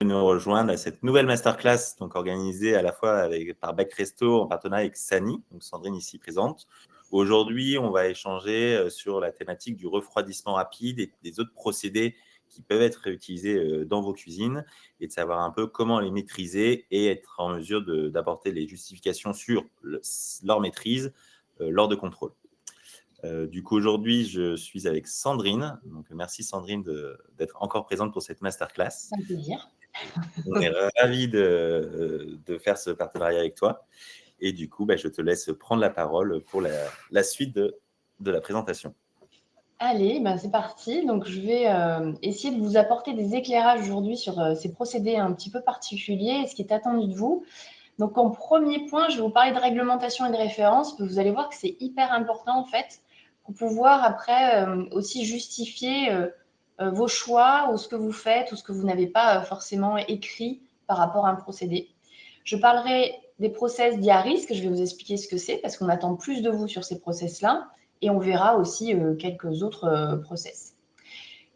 nous rejoindre à cette nouvelle masterclass donc organisée à la fois par Bac Resto en partenariat avec Sani, donc Sandrine ici présente. Aujourd'hui, on va échanger sur la thématique du refroidissement rapide et des autres procédés qui peuvent être réutilisés dans vos cuisines et de savoir un peu comment les maîtriser et être en mesure d'apporter les justifications sur leur maîtrise lors de contrôle. Du coup, aujourd'hui, je suis avec Sandrine. Donc, merci Sandrine d'être encore présente pour cette masterclass. Un plaisir. On est ravis de faire ce partenariat avec toi. Et du coup, je te laisse prendre la parole pour la suite de la présentation. Allez, c'est parti. Donc, je vais essayer de vous apporter des éclairages aujourd'hui sur ces procédés un petit peu particuliers et ce qui est attendu de vous. Donc, en premier point, je vais vous parler de réglementation et de référence. Vous allez voir que c'est hyper important, en fait, pour pouvoir après aussi justifier vos choix ou ce que vous faites ou ce que vous n'avez pas forcément écrit par rapport à un procédé. Je parlerai des process dits à risque. Je vais vous expliquer ce que c'est parce qu'on attend plus de vous sur ces process-là et on verra aussi quelques autres process.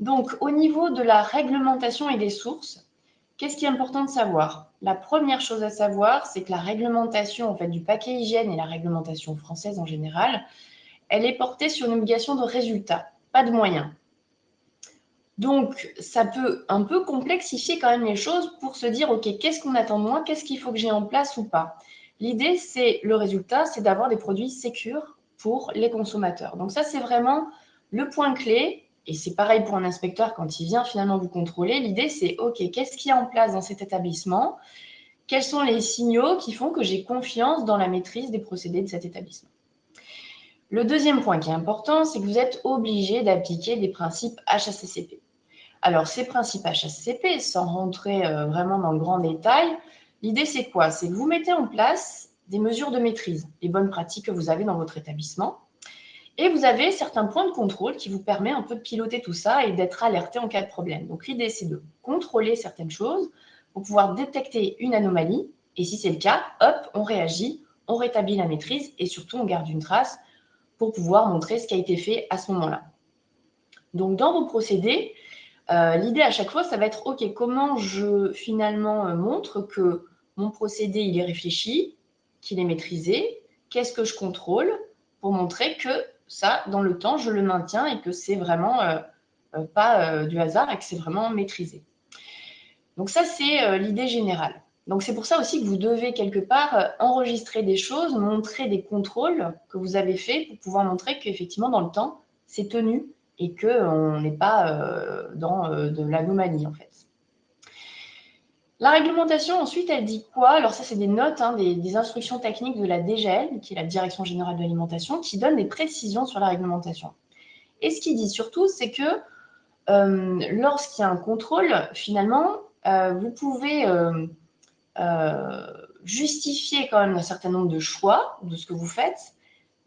Donc, au niveau de la réglementation et des sources, qu'est-ce qui est important de savoir? La première chose à savoir, c'est que la réglementation en fait, du paquet hygiène et la réglementation française en général, elle est portée sur une obligation de résultat, pas de moyens. Donc, ça peut un peu complexifier quand même les choses pour se dire, OK, qu'est-ce qu'on attend de moi? Qu'est-ce qu'il faut que j'ai en place ou pas? L'idée, c'est le résultat, c'est d'avoir des produits sécurs pour les consommateurs. Donc ça, c'est vraiment le point clé. Et c'est pareil pour un inspecteur quand il vient finalement vous contrôler. L'idée, c'est, OK, qu'est-ce qu'il y a en place dans cet établissement? Quels sont les signaux qui font que j'ai confiance dans la maîtrise des procédés de cet établissement? Le deuxième point qui est important, c'est que vous êtes obligé d'appliquer des principes HACCP. Alors, ces principes HACCP, sans rentrer vraiment dans le grand détail, l'idée, c'est quoi? C'est que vous mettez en place des mesures de maîtrise, les bonnes pratiques que vous avez dans votre établissement, et vous avez certains points de contrôle qui vous permettent un peu de piloter tout ça et d'être alerté en cas de problème. Donc, l'idée, c'est de contrôler certaines choses pour pouvoir détecter une anomalie, et si c'est le cas, hop, on réagit, on rétablit la maîtrise, et surtout, on garde une trace pour pouvoir montrer ce qui a été fait à ce moment-là. Donc, dans vos procédés, l'idée à chaque fois, ça va être, OK, comment je finalement montre que mon procédé, il est réfléchi, qu'il est maîtrisé, qu'est-ce que je contrôle pour montrer que ça, dans le temps, je le maintiens et que c'est vraiment pas du hasard et que c'est vraiment maîtrisé. Donc ça, c'est l'idée générale. Donc c'est pour ça aussi que vous devez quelque part enregistrer des choses, montrer des contrôles que vous avez faits pour pouvoir montrer qu'effectivement, dans le temps, c'est tenu et qu'on n'est pas dans de l'anomalie, en fait. La réglementation, ensuite, elle dit quoi? Alors ça, c'est des notes, des instructions techniques de la DGL, qui est la Direction Générale de l'Alimentation, qui donne des précisions sur la réglementation. Et ce qu'il dit surtout, c'est que lorsqu'il y a un contrôle, finalement, vous pouvez justifier quand même un certain nombre de choix de ce que vous faites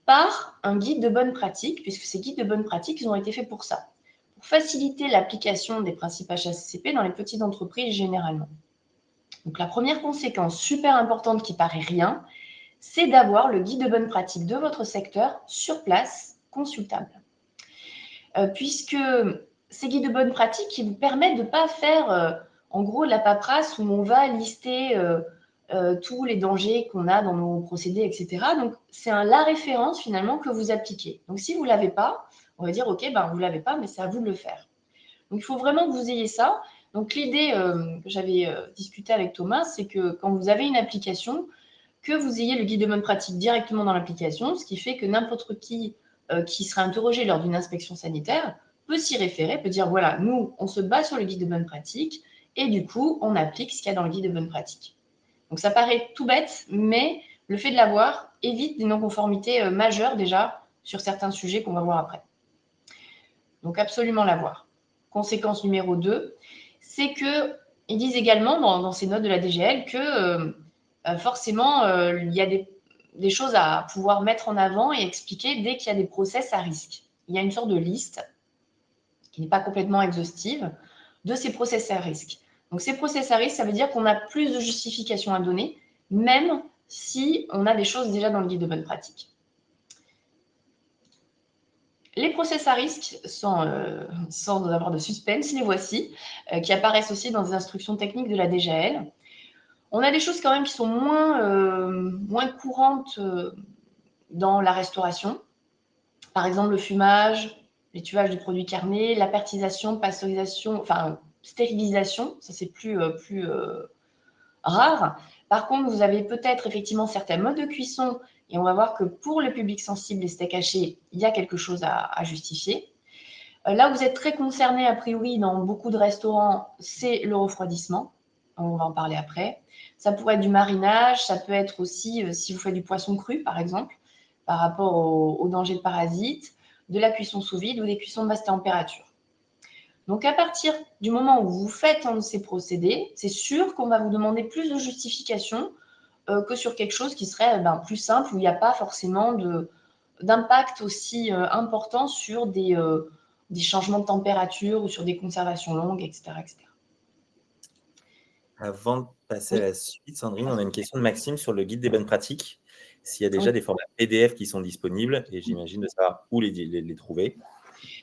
par un guide de bonne pratique, puisque ces guides de bonne pratique, ils ont été faits pour ça, pour faciliter l'application des principes HACCP dans les petites entreprises généralement. Donc la première conséquence super importante qui paraît rien, c'est d'avoir le guide de bonne pratique de votre secteur sur place, consultable. Puisque ces guides de bonne pratique qui vous permettent de ne pas faire en gros de la paperasse où on va lister tous les dangers qu'on a dans nos procédés, etc. Donc, c'est la référence finalement que vous appliquez. Donc, si vous ne l'avez pas, on va dire, OK, vous ne l'avez pas, mais c'est à vous de le faire. Donc, il faut vraiment que vous ayez ça. Donc, l'idée que j'avais discutée avec Thomas, c'est que quand vous avez une application, que vous ayez le guide de bonne pratique directement dans l'application, ce qui fait que n'importe qui sera interrogé lors d'une inspection sanitaire peut s'y référer, peut dire, voilà, nous, on se base sur le guide de bonne pratique et du coup, on applique ce qu'il y a dans le guide de bonne pratique. Donc, ça paraît tout bête, mais le fait de l'avoir évite des non-conformités majeures déjà sur certains sujets qu'on va voir après. Donc, absolument l'avoir. Conséquence numéro 2, c'est qu'ils disent également dans ces notes de la DGL que forcément, il y a des choses à pouvoir mettre en avant et expliquer dès qu'il y a des process à risque. Il y a une sorte de liste qui n'est pas complètement exhaustive de ces process à risque. Donc, ces process à risque, ça veut dire qu'on a plus de justifications à donner, même si on a des choses déjà dans le guide de bonne pratique. Les process à risque, sans avoir de suspense, les voici, qui apparaissent aussi dans les instructions techniques de la DGAL. On a des choses quand même qui sont moins courantes dans la restauration. Par exemple, le fumage, l'étuvage de produits carnés, l'apertisation, pasteurisation, enfin stérilisation, ça c'est plus rare. Par contre, vous avez peut-être effectivement certains modes de cuisson et on va voir que pour le public sensible, les steaks hachés, il y a quelque chose à justifier. Là, vous êtes très concerné, a priori, dans beaucoup de restaurants, c'est le refroidissement. On va en parler après. Ça pourrait être du marinage, ça peut être aussi, si vous faites du poisson cru, par exemple, par rapport au danger de parasites, de la cuisson sous vide ou des cuissons de basse température. Donc, à partir du moment où vous faites un de ces procédés, c'est sûr qu'on va vous demander plus de justification que sur quelque chose qui serait plus simple, où il n'y a pas forcément d'impact aussi important sur des changements de température ou sur des conservations longues, etc. etc. Avant de passer à Oui. la suite, Sandrine, on a une question de Maxime sur le guide des bonnes pratiques. S'il y a déjà Oui. des formats PDF qui sont disponibles, et j'imagine de savoir où les trouver.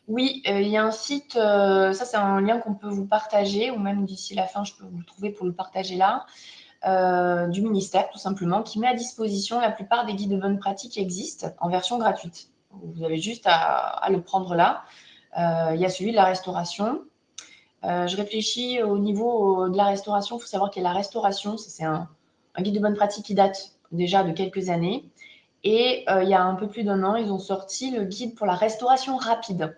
Oui, il y a un site, ça c'est un lien qu'on peut vous partager, ou même d'ici la fin, je peux vous le trouver pour le partager là, du ministère tout simplement, qui met à disposition la plupart des guides de bonnes pratiques qui existent en version gratuite. Vous avez juste à le prendre là. Il y a celui de la restauration. Je réfléchis au niveau de la restauration. Il faut savoir qu'il y a la restauration, c'est un guide de bonne pratique qui date déjà de quelques années. Et il y a un peu plus d'un an, ils ont sorti le guide pour la restauration rapide.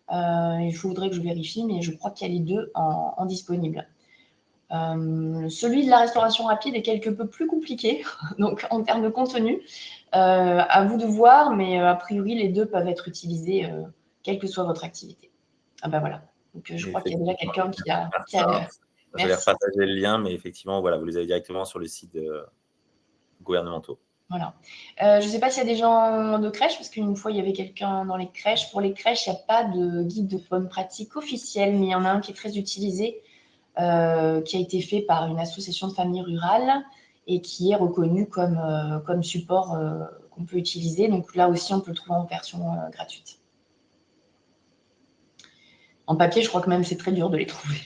Il faudrait que je vérifie, mais je crois qu'il y a les deux en disponible. Celui de la restauration rapide est quelque peu plus compliqué, donc en termes de contenu, à vous de voir, mais a priori, les deux peuvent être utilisés, quelle que soit votre activité. Ah ben voilà. Donc, je crois qu'il y a déjà Effectivement, quelqu'un qui a. je vais Merci. repartager le lien, mais effectivement, voilà, vous les avez directement sur le site gouvernementaux. Voilà. Je ne sais pas s'il y a des gens de crèche, parce qu'une fois, il y avait quelqu'un dans les crèches. Pour les crèches, il n'y a pas de guide de bonne pratique officiel, mais il y en a un qui est très utilisé, qui a été fait par une association de familles rurales et qui est reconnu comme support qu'on peut utiliser. Donc là aussi, on peut le trouver en version gratuite. En papier, je crois que même c'est très dur de les trouver.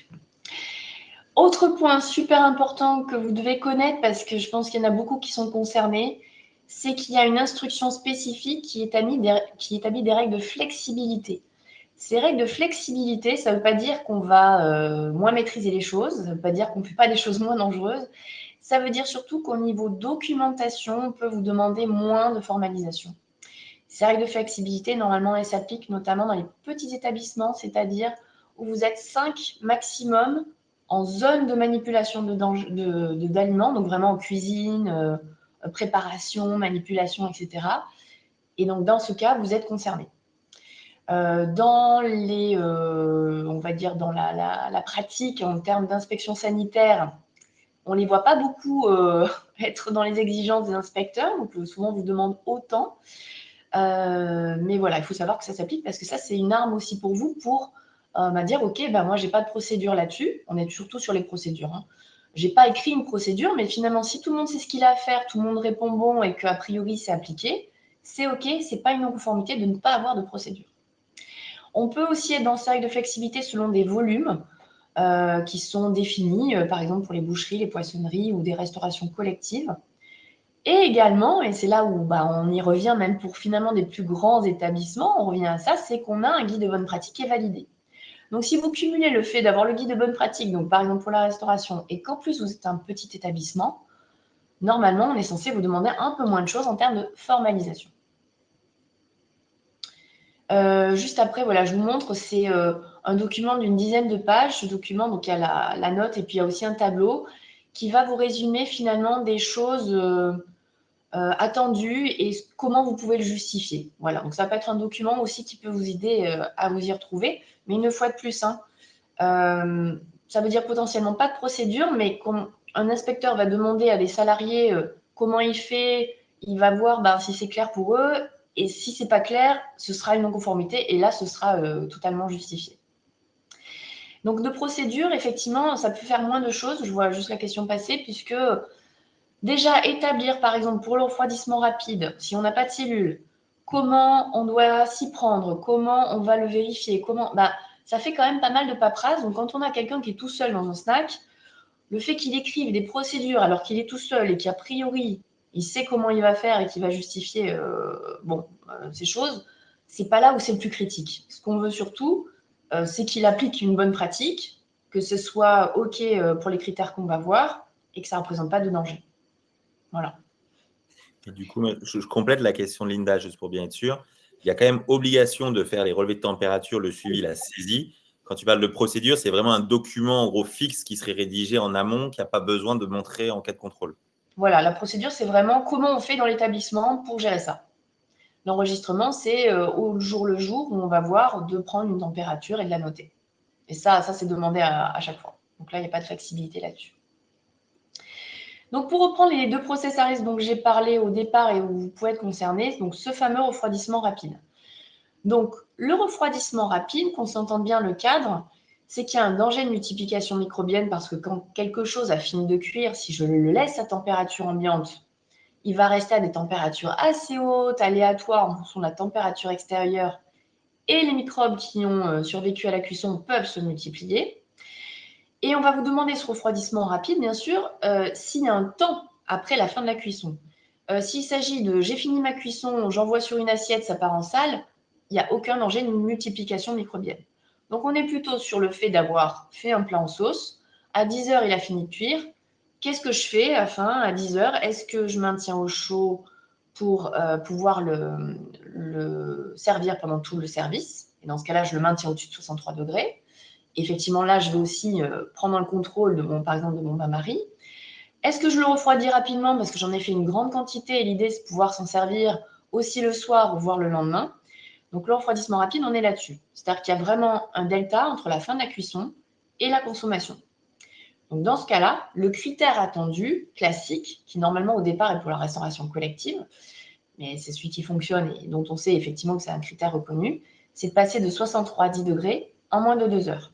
Autre point super important que vous devez connaître, parce que je pense qu'il y en a beaucoup qui sont concernés, c'est qu'il y a une instruction spécifique qui établit des règles de flexibilité. Ces règles de flexibilité, ça ne veut pas dire qu'on va moins maîtriser les choses, ça ne veut pas dire qu'on ne fait pas des choses moins dangereuses, ça veut dire surtout qu'au niveau documentation, on peut vous demander moins de formalisation. Ces règles de flexibilité, normalement, elles s'appliquent notamment dans les petits établissements, c'est-à-dire où vous êtes 5 maximum en zone de manipulation d'aliments, donc vraiment en cuisine, préparation, manipulation, etc. Et donc, dans ce cas, vous êtes concerné. On va dire, dans la pratique, en termes d'inspection sanitaire, on ne les voit pas beaucoup être dans les exigences des inspecteurs, donc souvent on vous demande autant. Mais voilà, il faut savoir que ça s'applique parce que ça, c'est une arme aussi pour vous pour dire, OK, moi, je n'ai pas de procédure là-dessus. On est surtout sur les procédures. Hein. Je n'ai pas écrit une procédure, mais finalement, si tout le monde sait ce qu'il a à faire, tout le monde répond bon et qu'a priori, c'est appliqué, c'est OK, ce n'est pas une non-conformité de ne pas avoir de procédure. On peut aussi être dans ces règles de flexibilité selon des volumes qui sont définis, par exemple pour les boucheries, les poissonneries ou des restaurations collectives. Et également, et c'est là où on y revient même pour finalement des plus grands établissements, on revient à ça, c'est qu'on a un guide de bonne pratique qui est validé. Donc si vous cumulez le fait d'avoir le guide de bonne pratique, donc par exemple pour la restauration, et qu'en plus vous êtes un petit établissement, normalement on est censé vous demander un peu moins de choses en termes de formalisation. Juste après, voilà, je vous montre, c'est un document d'une dizaine de pages. Ce document, donc il y a la note et puis il y a aussi un tableau qui va vous résumer finalement des choses attendu et comment vous pouvez le justifier. Voilà, donc ça peut être un document aussi qui peut vous aider à vous y retrouver. Mais une fois de plus, hein, ça veut dire potentiellement pas de procédure, mais un inspecteur va demander à des salariés comment il fait, il va voir si c'est clair pour eux, et si c'est pas clair, ce sera une non-conformité, et là, ce sera totalement justifié. Donc de procédure, effectivement, ça peut faire moins de choses. Je vois juste la question passer, puisque déjà, établir, par exemple, pour le refroidissement rapide, si on n'a pas de cellules, comment on doit s'y prendre, comment on va le vérifier, ça fait quand même pas mal de paperasse. Donc, quand on a quelqu'un qui est tout seul dans un snack, le fait qu'il écrive des procédures alors qu'il est tout seul et qu'a priori, il sait comment il va faire et qu'il va justifier ces choses, c'est pas là où c'est le plus critique. Ce qu'on veut surtout, c'est qu'il applique une bonne pratique, que ce soit OK pour les critères qu'on va voir et que ça ne représente pas de danger. Voilà. Et du coup, je complète la question de Linda, juste pour bien être sûr. Il y a quand même obligation de faire les relevés de température, le suivi, la saisie. Quand tu parles de procédure, c'est vraiment un document en gros fixe qui serait rédigé en amont, qui n'a pas besoin de montrer en cas de contrôle. Voilà, la procédure, c'est vraiment comment on fait dans l'établissement pour gérer ça. L'enregistrement, c'est au jour le jour où on va voir de prendre une température et de la noter. Et ça c'est demandé à chaque fois. Donc là, il n'y a pas de flexibilité là-dessus. Donc, pour reprendre les deux process à risque dont j'ai parlé au départ et où vous pouvez être concerné, donc ce fameux refroidissement rapide. Donc, le refroidissement rapide, qu'on s'entende bien le cadre, c'est qu'il y a un danger de multiplication microbienne parce que quand quelque chose a fini de cuire, si je le laisse à température ambiante, il va rester à des températures assez hautes, aléatoires en fonction de la température extérieure, et les microbes qui ont survécu à la cuisson peuvent se multiplier. Et on va vous demander ce refroidissement rapide, bien sûr, s'il y a un temps après la fin de la cuisson. S'il s'agit de j'ai fini ma cuisson, j'envoie sur une assiette, ça part en salle, il n'y a aucun danger de multiplication microbienne. Donc on est plutôt sur le fait d'avoir fait un plat en sauce. À 10 heures, il a fini de cuire. Qu'est-ce que je fais à 10 heures? Est-ce que je maintiens au chaud pour pouvoir le servir pendant tout le service? Et dans ce cas-là, je le maintiens au-dessus de 63 degrés. Effectivement, là, je vais aussi prendre le contrôle par exemple, de mon bain-marie. Est-ce que je le refroidis rapidement parce que j'en ai fait une grande quantité et l'idée, c'est de pouvoir s'en servir aussi le soir ou voire le lendemain. Donc, le refroidissement rapide, on est là-dessus. C'est-à-dire qu'il y a vraiment un delta entre la fin de la cuisson et la consommation. Donc, dans ce cas-là, le critère attendu, classique, qui normalement au départ est pour la restauration collective, mais c'est celui qui fonctionne et dont on sait effectivement que c'est un critère reconnu, c'est de passer de 63 à 10 degrés en moins de 2 heures.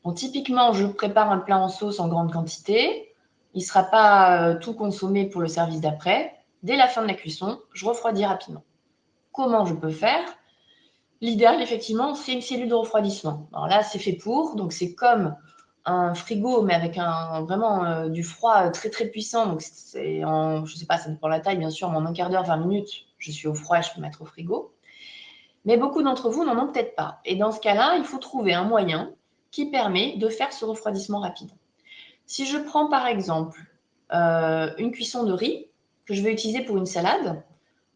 Donc, typiquement, je prépare un plat en sauce en grande quantité. Il ne sera pas tout consommé pour le service d'après. Dès la fin de la cuisson, je refroidis rapidement. Comment je peux faire? L'idéal, effectivement, c'est une cellule de refroidissement. Alors là, c'est fait pour. Donc, c'est comme un frigo, mais avec vraiment du froid très, très puissant. Donc, je ne sais pas, ça dépend de la taille, bien sûr. Mais en un quart d'heure, 20 minutes, je suis au froid et je peux mettre au frigo. Mais beaucoup d'entre vous n'en ont peut-être pas. Et dans ce cas-là, il faut trouver un moyen qui permet de faire ce refroidissement rapide. Si je prends par exemple une cuisson de riz que je vais utiliser pour une salade,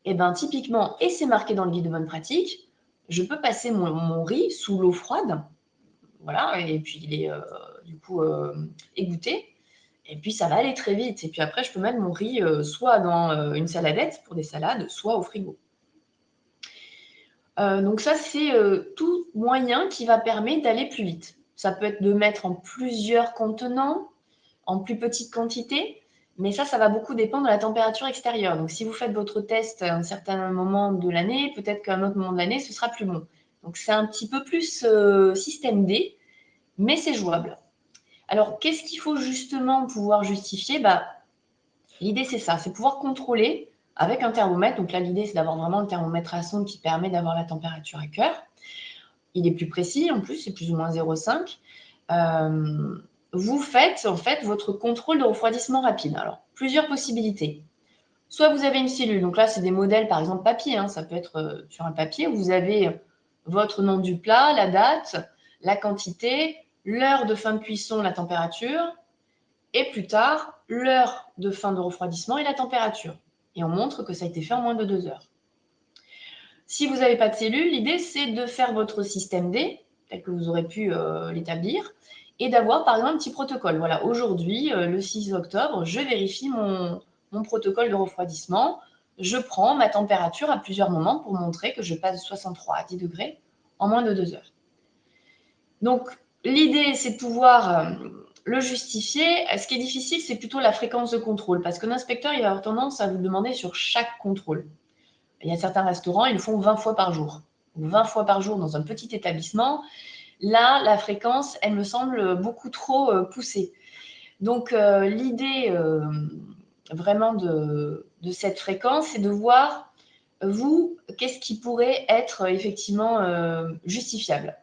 et bien typiquement, et c'est marqué dans le guide de bonne pratique, je peux passer mon riz sous l'eau froide, voilà, et puis il est du coup égoutté, et puis ça va aller très vite. Et puis après, je peux mettre mon riz soit dans une saladette pour des salades, soit au frigo. Donc ça, c'est tout moyen qui va permettre d'aller plus vite. Ça peut être de mettre en plusieurs contenants, en plus petite quantité, mais ça va beaucoup dépendre de la température extérieure. Donc si vous faites votre test à un certain moment de l'année, peut-être qu'à un autre moment de l'année, ce sera plus bon. Donc c'est un petit peu plus système D, mais c'est jouable. Alors qu'est-ce qu'il faut justement pouvoir justifier? L'idée, c'est ça, c'est pouvoir contrôler avec un thermomètre. Donc là, l'idée, c'est d'avoir vraiment le thermomètre à sonde qui permet d'avoir la température à cœur. Il est plus précis, en plus, c'est plus ou moins 0,5. Vous faites, en fait, votre contrôle de refroidissement rapide. Alors, plusieurs possibilités. Soit vous avez une cellule. Donc là, c'est des modèles, par exemple, papier. Ça peut être sur un papier où vous avez votre nom du plat, la date, la quantité, l'heure de fin de cuisson, la température, et plus tard, l'heure de fin de refroidissement et la température. Et on montre que ça a été fait en moins de 2 heures. Si vous n'avez pas de cellule, l'idée, c'est de faire votre système D, tel que vous aurez pu l'établir, et d'avoir, par exemple, un petit protocole. Voilà, aujourd'hui, le 6 octobre, je vérifie mon protocole de refroidissement. Je prends ma température à plusieurs moments pour montrer que je passe de 63 à 10 degrés en moins de 2 heures. Donc, l'idée, c'est de pouvoir le justifier. Ce qui est difficile, c'est plutôt la fréquence de contrôle, parce que l'inspecteur, il va avoir tendance à vous demander sur chaque contrôle. Il y a certains restaurants, ils le font 20 fois par jour. 20 fois par jour dans un petit établissement. Là, la fréquence, elle me semble beaucoup trop poussée. Donc, l'idée vraiment de cette fréquence, c'est de voir vous, qu'est-ce qui pourrait être effectivement justifiable?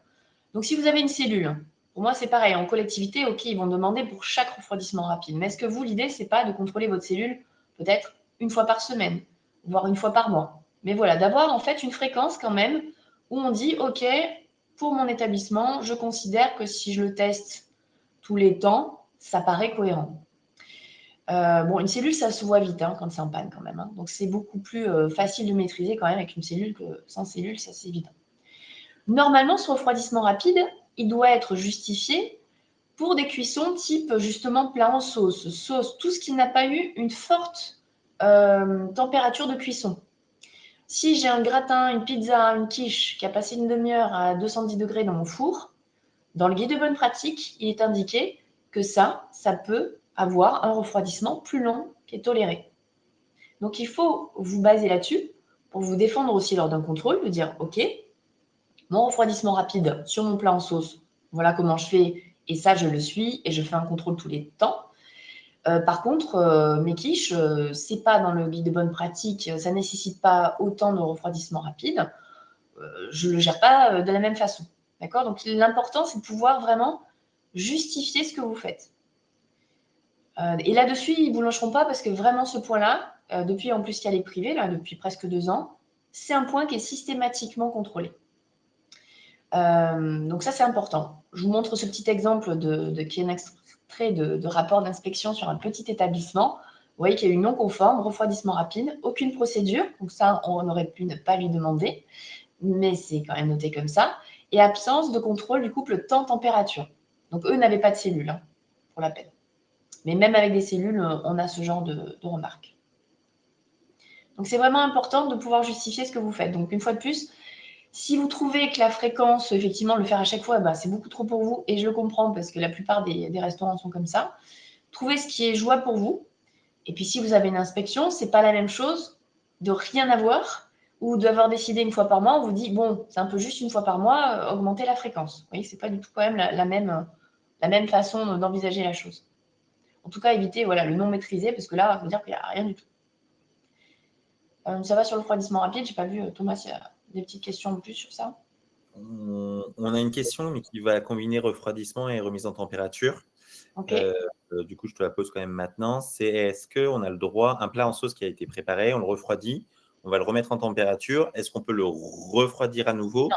Donc, si vous avez une cellule, pour moi, c'est pareil. En collectivité, OK, ils vont demander pour chaque refroidissement rapide. Mais est-ce que vous, l'idée, c'est pas de contrôler votre cellule peut-être une fois par semaine, voire une fois par mois? Mais voilà, d'avoir en fait une fréquence quand même où on dit, OK, pour mon établissement, je considère que si je le teste tous les temps, ça paraît cohérent. Bon, une cellule, ça se voit vite quand c'est en panne quand même. Donc, c'est beaucoup plus facile de maîtriser quand même avec une cellule que sans cellule, ça c'est évident. Normalement, ce refroidissement rapide, il doit être justifié pour des cuissons type justement plat en sauce, tout ce qui n'a pas eu une forte température de cuisson. Si j'ai un gratin, une pizza, une quiche qui a passé une demi-heure à 210 degrés dans mon four, dans le guide de bonne pratique, il est indiqué que ça peut avoir un refroidissement plus long qui est toléré. Donc il faut vous baser là-dessus pour vous défendre aussi lors d'un contrôle, de dire OK, mon refroidissement rapide sur mon plat en sauce, voilà comment je fais, et ça je le suis, et je fais un contrôle tous les temps. Par contre, mes quiches, c'est pas dans le guide de bonne pratique, ça ne nécessite pas autant de refroidissement rapide, je ne le gère pas de la même façon. D'accord? Donc l'important, c'est de pouvoir vraiment justifier ce que vous faites. Et là-dessus, ils ne vous lâcheront pas parce que vraiment ce point-là, depuis en plus qu'il y a les privés, là, depuis presque 2 ans, c'est un point qui est systématiquement contrôlé. Donc ça, c'est important. Je vous montre ce petit exemple qui est un extrait de rapport d'inspection sur un petit établissement. Vous voyez qu'il y a eu non conforme, refroidissement rapide, aucune procédure. Donc ça, on aurait pu ne pas lui demander, mais c'est quand même noté comme ça. Et absence de contrôle du couple temps-température. Donc eux n'avaient pas de cellules, pour la peine. Mais même avec des cellules, on a ce genre de remarques. Donc c'est vraiment important de pouvoir justifier ce que vous faites. Donc une fois de plus, si vous trouvez que la fréquence, effectivement, le faire à chaque fois, bah, c'est beaucoup trop pour vous, et je le comprends parce que la plupart des restaurants sont comme ça, trouvez ce qui est jouable pour vous. Et puis si vous avez une inspection, c'est pas la même chose de rien avoir ou d'avoir décidé une fois par mois, on vous dit, bon, c'est un peu juste une fois par mois, augmenter la fréquence. Vous voyez, c'est pas du tout quand même la même façon d'envisager la chose. En tout cas, évitez voilà, le non maîtrisé, parce que là, il faut dire qu'il n'y a rien du tout. Ça va sur le refroidissement rapide. J'ai pas vu, Thomas, s'il y a des petites questions en plus sur ça. On a une question, mais qui va combiner refroidissement et remise en température. Ok. Du coup, je te la pose quand même maintenant. C'est est-ce qu'on a le droit, un plat en sauce qui a été préparé, on le refroidit, on va le remettre en température, est-ce qu'on peut le refroidir à nouveau?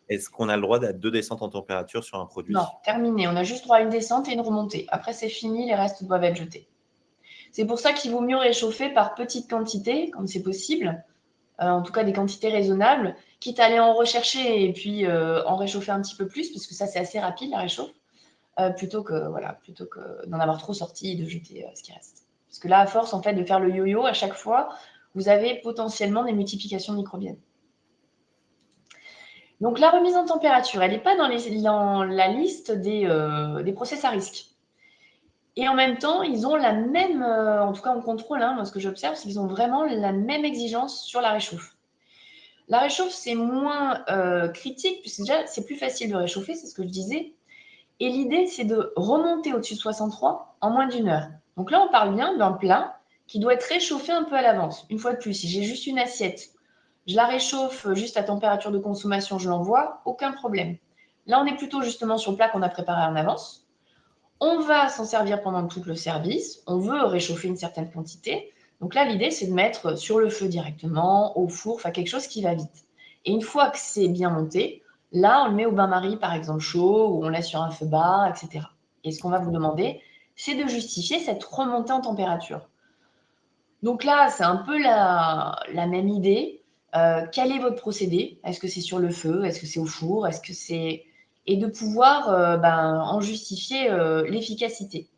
Est-ce qu'on a le droit à 2 descentes en température sur un produit? Non, terminé. On a juste droit à une descente et une remontée. Après, c'est fini, les restes doivent être jetés. C'est pour ça qu'il vaut mieux réchauffer par petites quantités, comme c'est possible, en tout cas des quantités raisonnables, quitte à aller en rechercher et puis en réchauffer un petit peu plus, parce que ça, c'est assez rapide, la réchauffe, plutôt que d'en avoir trop sorti et de jeter ce qui reste. Parce que là, à force en fait, de faire le yo-yo à chaque fois, vous avez potentiellement des multiplications microbiennes. Donc la remise en température, elle n'est pas dans la liste des process à risque. Et en même temps, ils ont la même, en tout cas en contrôle, moi ce que j'observe, c'est qu'ils ont vraiment la même exigence sur la réchauffe. La réchauffe, c'est moins critique, puisque déjà, c'est plus facile de réchauffer, c'est ce que je disais. Et l'idée, c'est de remonter au-dessus de 63 en moins d'1 heure. Donc là, on parle bien d'un plat qui doit être réchauffé un peu à l'avance. Une fois de plus, si j'ai juste une assiette, je la réchauffe juste à température de consommation, je l'envoie, aucun problème. Là, on est plutôt justement sur le plat qu'on a préparé en avance. On va s'en servir pendant tout le service. On veut réchauffer une certaine quantité. Donc là, l'idée, c'est de mettre sur le feu directement, au four, enfin quelque chose qui va vite. Et une fois que c'est bien monté, là, on le met au bain-marie, par exemple, chaud, ou on laisse sur un feu bas, etc. Et ce qu'on va vous demander, c'est de justifier cette remontée en température. Donc là, c'est un peu la même idée. Quel est votre procédé? Est-ce que c'est sur le feu? Est-ce que c'est au four? Est-ce que c'est... Et de pouvoir en justifier l'efficacité.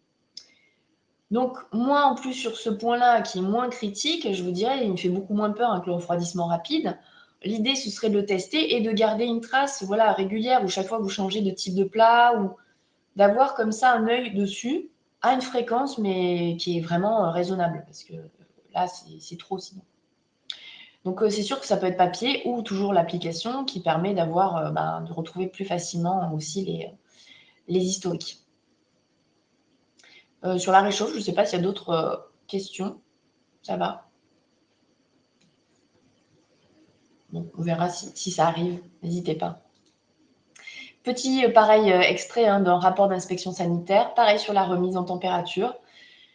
Donc, moi, en plus, sur ce point-là, qui est moins critique, je vous dirais, il me fait beaucoup moins peur que le refroidissement rapide. L'idée, ce serait de le tester et de garder une trace voilà, régulière où chaque fois que vous changez de type de plat ou d'avoir comme ça un œil dessus à une fréquence, mais qui est vraiment raisonnable. Parce que là, c'est trop sinon. Donc, c'est sûr que ça peut être papier ou toujours l'application qui permet d'avoir, de retrouver plus facilement aussi les historiques. Sur la réchauffe, je ne sais pas s'il y a d'autres questions. Ça va? Donc, on verra si ça arrive, n'hésitez pas. Petit, pareil, extrait d'un rapport d'inspection sanitaire, pareil sur la remise en température.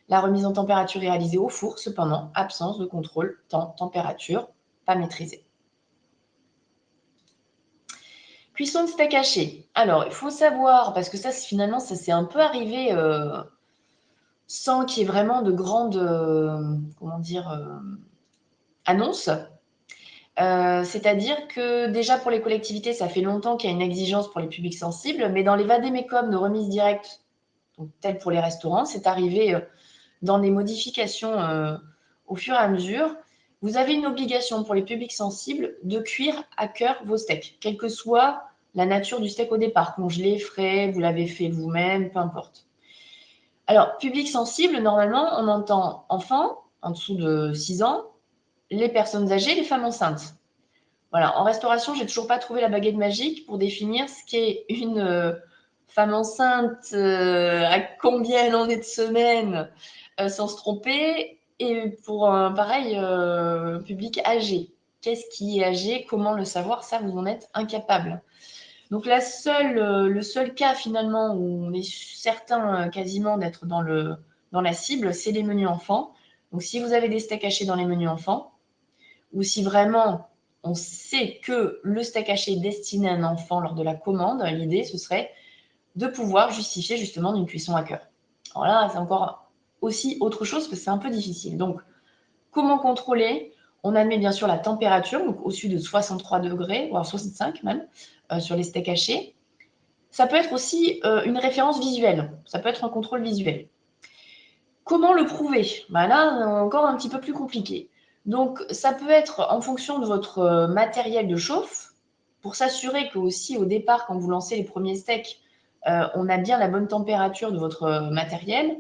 La remise en température réalisée au four, cependant, absence de contrôle température, pas maîtrisée. Cuisson de steak haché. Alors, il faut savoir, parce que ça, finalement, ça s'est un peu arrivé sans qu'il y ait vraiment de grandes, annonces. C'est-à-dire que déjà pour les collectivités, ça fait longtemps qu'il y a une exigence pour les publics sensibles, mais dans les vade-mecum de remise directe, donc telles pour les restaurants, c'est arrivé dans les modifications au fur et à mesure. Vous avez une obligation pour les publics sensibles de cuire à cœur vos steaks, quelle que soit la nature du steak au départ, congelé, frais, vous l'avez fait vous-même, peu importe. Alors, public sensible, normalement, on entend enfants en dessous de 6 ans, les personnes âgées, les femmes enceintes. Voilà, en restauration, j'ai toujours pas trouvé la baguette magique pour définir ce qu'est une femme enceinte, à combien elle en est de semaines, sans se tromper, et pour un pareil public âgé. Qu'est-ce qui est âgé? Comment le savoir? Ça, vous en êtes incapable. Donc le seul cas finalement où on est certain quasiment d'être dans la cible, c'est les menus enfants. Donc si vous avez des steaks hachés dans les menus enfants, ou si vraiment on sait que le steak haché est destiné à un enfant lors de la commande, l'idée ce serait de pouvoir justifier justement d'une cuisson à cœur. Alors là, c'est encore aussi autre chose parce que c'est un peu difficile. Donc, comment contrôler? On admet bien sûr la température, donc au-dessus de 63 degrés, voire 65 même, sur les steaks hachés. Ça peut être aussi une référence visuelle. Ça peut être un contrôle visuel. Comment le prouver? Ben là, encore un petit peu plus compliqué. Donc, ça peut être en fonction de votre matériel de chauffe, pour s'assurer que aussi au départ, quand vous lancez les premiers steaks, on a bien la bonne température de votre matériel,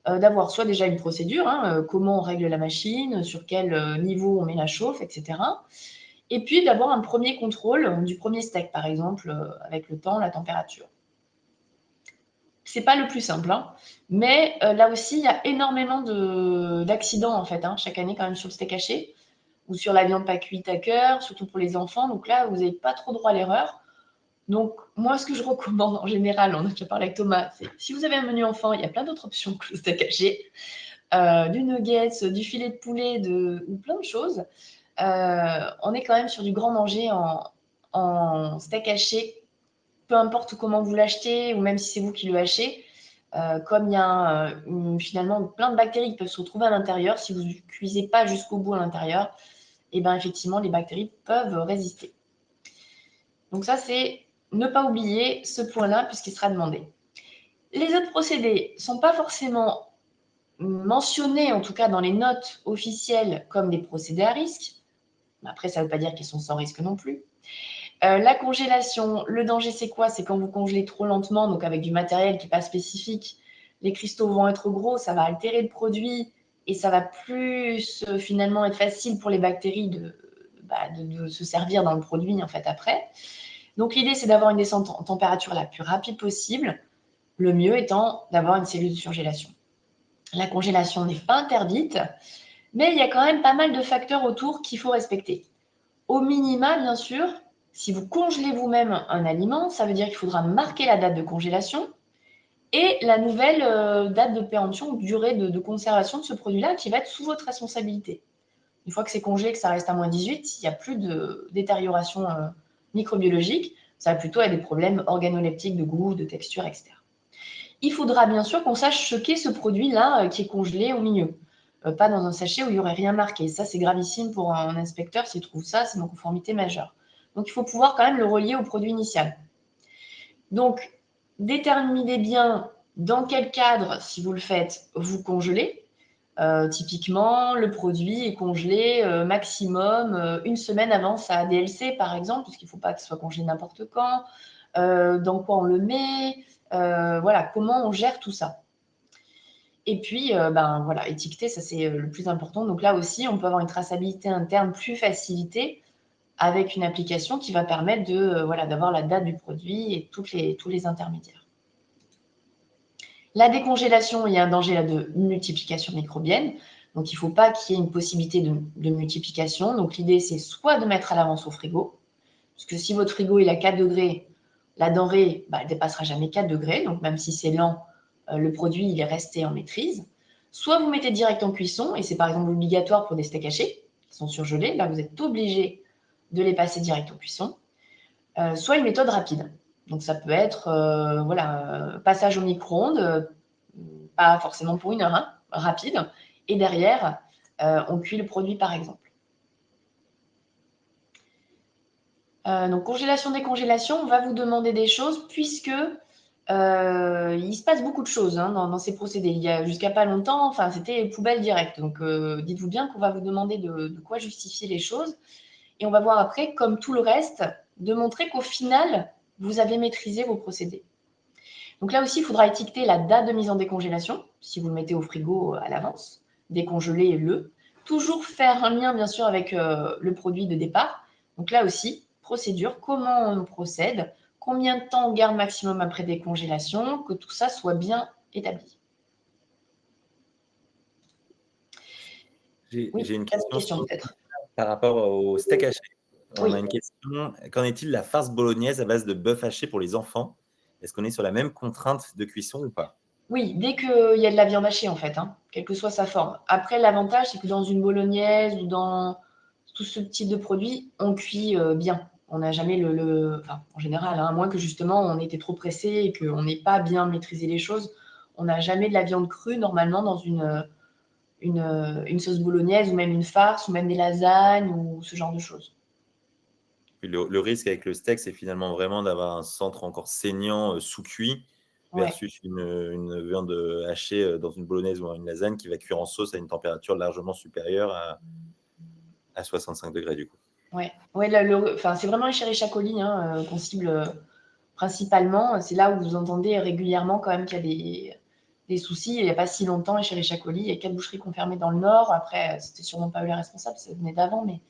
d'avoir soit déjà une procédure, comment on règle la machine, sur quel niveau on met la chauffe, etc. Et puis d'avoir un premier contrôle du premier steak, par exemple, avec le temps, la température. C'est pas le plus simple, mais là aussi, il y a énormément d'accidents en fait, chaque année quand même sur le steak haché ou sur la viande pas cuite à cœur, surtout pour les enfants. Donc là, vous n'avez pas trop droit à l'erreur. Donc moi, ce que je recommande en général, on a déjà parlé avec Thomas, c'est si vous avez un menu enfant, il y a plein d'autres options que le steak haché, du nuggets, du filet de poulet, ou plein de choses. On est quand même sur du grand danger en steak haché, peu importe comment vous l'achetez ou même si c'est vous qui le hachez. Comme il y a finalement plein de bactéries qui peuvent se retrouver à l'intérieur, si vous ne cuisez pas jusqu'au bout à l'intérieur, et bien effectivement, les bactéries peuvent résister. Donc ça, c'est ne pas oublier ce point-là puisqu'il sera demandé. Les autres procédés ne sont pas forcément mentionnés, en tout cas dans les notes officielles, comme des procédés à risque. Après, ça ne veut pas dire qu'ils sont sans risque non plus. La congélation, le danger, c'est quoi? C'est quand vous congelez trop lentement, donc avec du matériel qui n'est pas spécifique, les cristaux vont être gros, ça va altérer le produit et ça va plus finalement être facile pour les bactéries de se servir dans le produit en fait après. Donc l'idée, c'est d'avoir une descente en température la plus rapide possible, le mieux étant d'avoir une cellule de surgélation. La congélation n'est pas interdite, mais il y a quand même pas mal de facteurs autour qu'il faut respecter. Au minima, bien sûr, si vous congelez vous-même un aliment, ça veut dire qu'il faudra marquer la date de congélation et la nouvelle date de péremption ou durée de conservation de ce produit-là qui va être sous votre responsabilité. Une fois que c'est congelé, que ça reste à moins 18, il n'y a plus de détérioration microbiologique, ça va plutôt être des problèmes organoleptiques de goût, de texture, etc. Il faudra bien sûr qu'on sache ce qu'est ce produit-là qui est congelé au milieu. Pas dans un sachet où il n'y aurait rien marqué. Ça, c'est gravissime pour un inspecteur s'il trouve ça, c'est une non-conformité majeure. Donc, il faut pouvoir quand même le relier au produit initial. Donc, déterminez bien dans quel cadre, si vous le faites, vous congelez. Typiquement, le produit est congelé maximum une semaine avant sa DLC, par exemple, puisqu'il ne faut pas qu'il soit congelé n'importe quand. Dans quoi on le met, voilà, comment on gère tout ça. Et puis, voilà, étiqueter, ça c'est le plus important. Donc là aussi, on peut avoir une traçabilité interne plus facilitée avec une application qui va permettre d'avoir la date du produit et tous les intermédiaires. La décongélation, il y a un danger là de multiplication microbienne. Donc, il ne faut pas qu'il y ait une possibilité de multiplication. Donc, l'idée, c'est soit de mettre à l'avance au frigo, parce que si votre frigo il a 4 degrés, la denrée, elle ne dépassera jamais 4 degrés. Donc, même si c'est lent, le produit, il est resté en maîtrise. Soit vous mettez direct en cuisson, et c'est par exemple obligatoire pour des steaks hachés qui sont surgelés. Là, vous êtes obligé de les passer direct en cuisson. Soit une méthode rapide. Donc, ça peut être passage au micro-ondes, pas forcément pour 1 heure, hein, rapide. Et derrière, on cuit le produit, par exemple. Donc, congélation, décongélation, on va vous demander des choses puisque il se passe beaucoup de choses dans ces procédés. Il y a jusqu'à pas longtemps, c'était poubelle directe. Donc, dites-vous bien qu'on va vous demander de quoi justifier les choses. Et on va voir après, comme tout le reste, de montrer qu'au final, vous avez maîtrisé vos procédés. Donc là aussi, il faudra étiqueter la date de mise en décongélation, si vous le mettez au frigo à l'avance, décongeler-le. Toujours faire un lien, bien sûr, avec le produit de départ. Donc là aussi, procédure, comment on procède, combien de temps on garde maximum après décongélation, que tout ça soit bien établi. J'ai Oui, une pas de question question peut-être. par rapport au steak haché. On Oui. a une question. Qu'en est-il de la farce bolognaise à base de bœuf haché pour les enfants? Est-ce qu'on est sur la même contrainte de cuisson ou pas? Oui, dès qu'il y a de la viande hachée, en fait, quelle que soit sa forme. Après, l'avantage, c'est que dans une bolognaise ou dans tout ce type de produit, on cuit bien. On n'a jamais en général, à moins que justement on était trop pressé et qu'on n'ait pas bien maîtrisé les choses, on n'a jamais de la viande crue normalement dans une sauce bolognaise ou même une farce ou même des lasagnes ou ce genre de choses. Le risque avec le steak, c'est finalement vraiment d'avoir un centre encore saignant, sous-cuit, Ouais. versus une viande hachée dans une bolognaise ou une lasagne qui va cuire en sauce à une température largement supérieure à 65 degrés du coup. Ouais, ouais, c'est vraiment Escherichia coli qu'on cible principalement. C'est là où vous entendez régulièrement quand même qu'il y a des soucis. Il n'y a pas si longtemps, Escherichia coli, il y a 4 boucheries confirmées dans le Nord. Après, c'était sûrement pas eux les responsables, ça venait d'avant, mais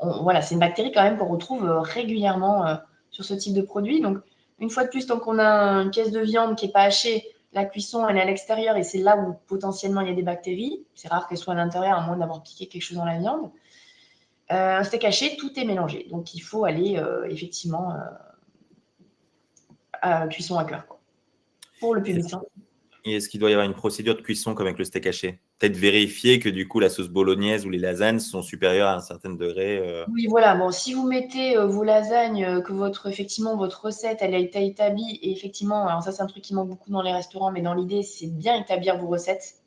voilà, c'est une bactérie quand même qu'on retrouve régulièrement sur ce type de produit. Donc, une fois de plus, tant qu'on a une pièce de viande qui n'est pas hachée, la cuisson, elle est à l'extérieur et c'est là où potentiellement il y a des bactéries. C'est rare qu'elles soient à l'intérieur, à moins d'avoir piqué quelque chose dans la viande. Un steak haché, tout est mélangé. Donc, il faut aller effectivement à cuisson à cœur pour le public sensible. Et est-ce qu'il doit y avoir une procédure de cuisson comme avec le steak haché? Peut-être vérifier que du coup la sauce bolognaise ou les lasagnes sont supérieures à un certain degré. Oui, voilà. Bon, si vous mettez vos lasagnes, que effectivement, votre recette, elle a été établie, et effectivement, alors ça, c'est un truc qui manque beaucoup dans les restaurants, mais dans l'idée, c'est bien établir vos recettes.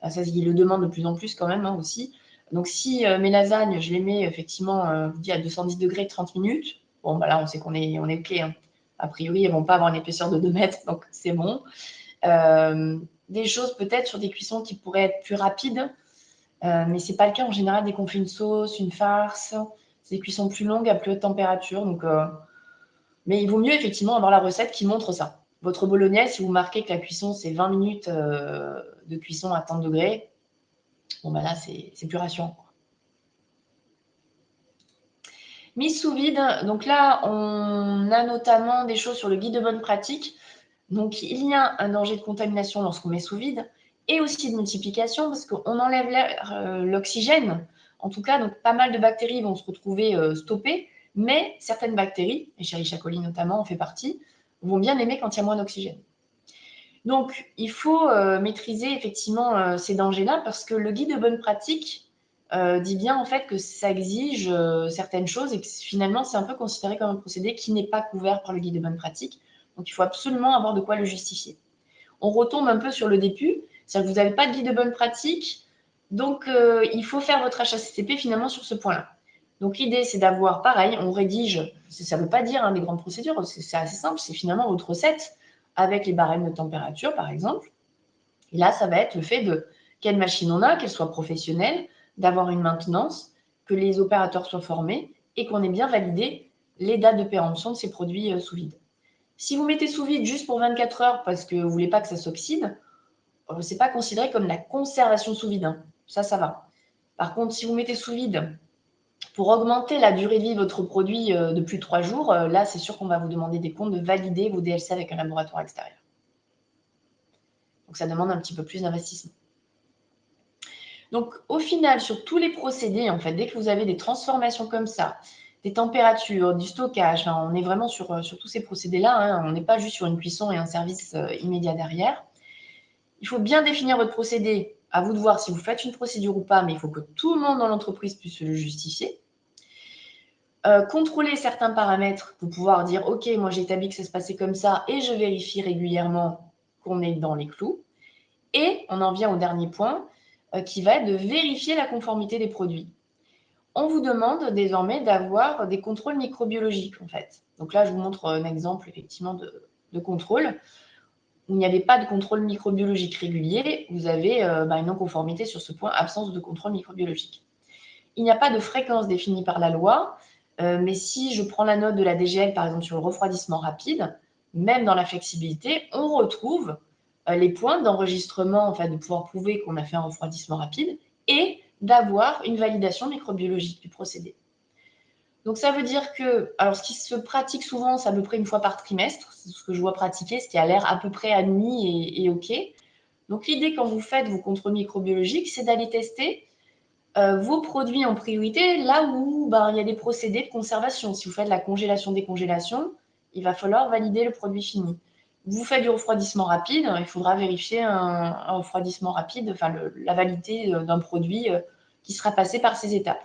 Ça, ils le demandent de plus en plus quand même aussi. Donc, si mes lasagnes, je les mets effectivement, je vous dis à 210 degrés 30 minutes, bon, là, on sait qu'on est OK. A priori, elles ne vont pas avoir une épaisseur de 2 mètres, donc c'est bon. Des choses peut-être sur des cuissons qui pourraient être plus rapides, mais ce n'est pas le cas en général dès qu'on fait une sauce, une farce. C'est des cuissons plus longues à plus haute température. Donc, mais il vaut mieux effectivement avoir la recette qui montre ça. Votre bolognaise, si vous marquez que la cuisson, c'est 20 minutes de cuisson à 30 degrés, bon, là, c'est plus rassurant. Mise sous vide, donc là, on a notamment des choses sur le guide de bonne pratique. Donc, il y a un danger de contamination lorsqu'on met sous vide et aussi de multiplication parce qu'on enlève l'oxygène. En tout cas, donc, pas mal de bactéries vont se retrouver stoppées, mais certaines bactéries, Escherichia coli notamment en fait partie, vont bien aimer quand il y a moins d'oxygène. Donc, il faut maîtriser effectivement ces dangers-là parce que le guide de bonne pratique dit bien en fait que ça exige certaines choses et que finalement, c'est un peu considéré comme un procédé qui n'est pas couvert par le guide de bonne pratique. Donc, il faut absolument avoir de quoi le justifier. On retombe un peu sur le début, c'est-à-dire que vous n'avez pas de guide de bonne pratique, donc il faut faire votre HACCP finalement sur ce point-là. Donc, l'idée, c'est d'avoir, pareil, on rédige, ça ne veut pas dire des grandes procédures, c'est assez simple, c'est finalement votre recette avec les barèmes de température, par exemple. Et là, ça va être le fait de quelle machine on a, qu'elle soit professionnelle, d'avoir une maintenance, que les opérateurs soient formés et qu'on ait bien validé les dates de péremption de ces produits sous vide. Si vous mettez sous vide juste pour 24 heures parce que vous ne voulez pas que ça s'oxyde, ce n'est pas considéré comme la conservation sous vide. Ça va. Par contre, si vous mettez sous vide pour augmenter la durée de vie de votre produit de plus de 3 jours, là, c'est sûr qu'on va vous demander des comptes de valider vos DLC avec un laboratoire extérieur. Donc, ça demande un petit peu plus d'investissement. Donc, au final, sur tous les procédés, en fait, dès que vous avez des transformations comme ça, des températures, du stockage, on est vraiment sur tous ces procédés-là, hein, on n'est pas juste sur une cuisson et un service immédiat derrière. Il faut bien définir votre procédé. À vous de voir si vous faites une procédure ou pas, mais il faut que tout le monde dans l'entreprise puisse le justifier. Contrôler certains paramètres pour pouvoir dire « Ok, moi j'ai établi que ça se passait comme ça et je vérifie régulièrement qu'on est dans les clous. » Et on en vient au dernier point qui va être de vérifier la conformité des produits. On vous demande désormais d'avoir des contrôles microbiologiques en fait. Donc là, je vous montre un exemple effectivement de contrôle. Où il n'y avait pas de contrôle microbiologique régulier, vous avez une non-conformité sur ce point, absence de contrôle microbiologique. Il n'y a pas de fréquence définie par la loi, mais si je prends la note de la DGEC, par exemple, sur le refroidissement rapide, même dans la flexibilité, on retrouve les points d'enregistrement, en fait, de pouvoir prouver qu'on a fait un refroidissement rapide et d'avoir une validation microbiologique du procédé. Donc, ça veut dire que, alors ce qui se pratique souvent, c'est à peu près une fois par trimestre, c'est ce que je vois pratiquer, ce qui a l'air à peu près admis et OK. Donc, l'idée quand vous faites vos contrôles microbiologiques, c'est d'aller tester vos produits en priorité là où il y a des procédés de conservation. Si vous faites la congélation-décongélation, il va falloir valider le produit fini. Vous faites du refroidissement rapide, il faudra vérifier un refroidissement rapide, enfin la validité d'un produit qui sera passé par ces étapes.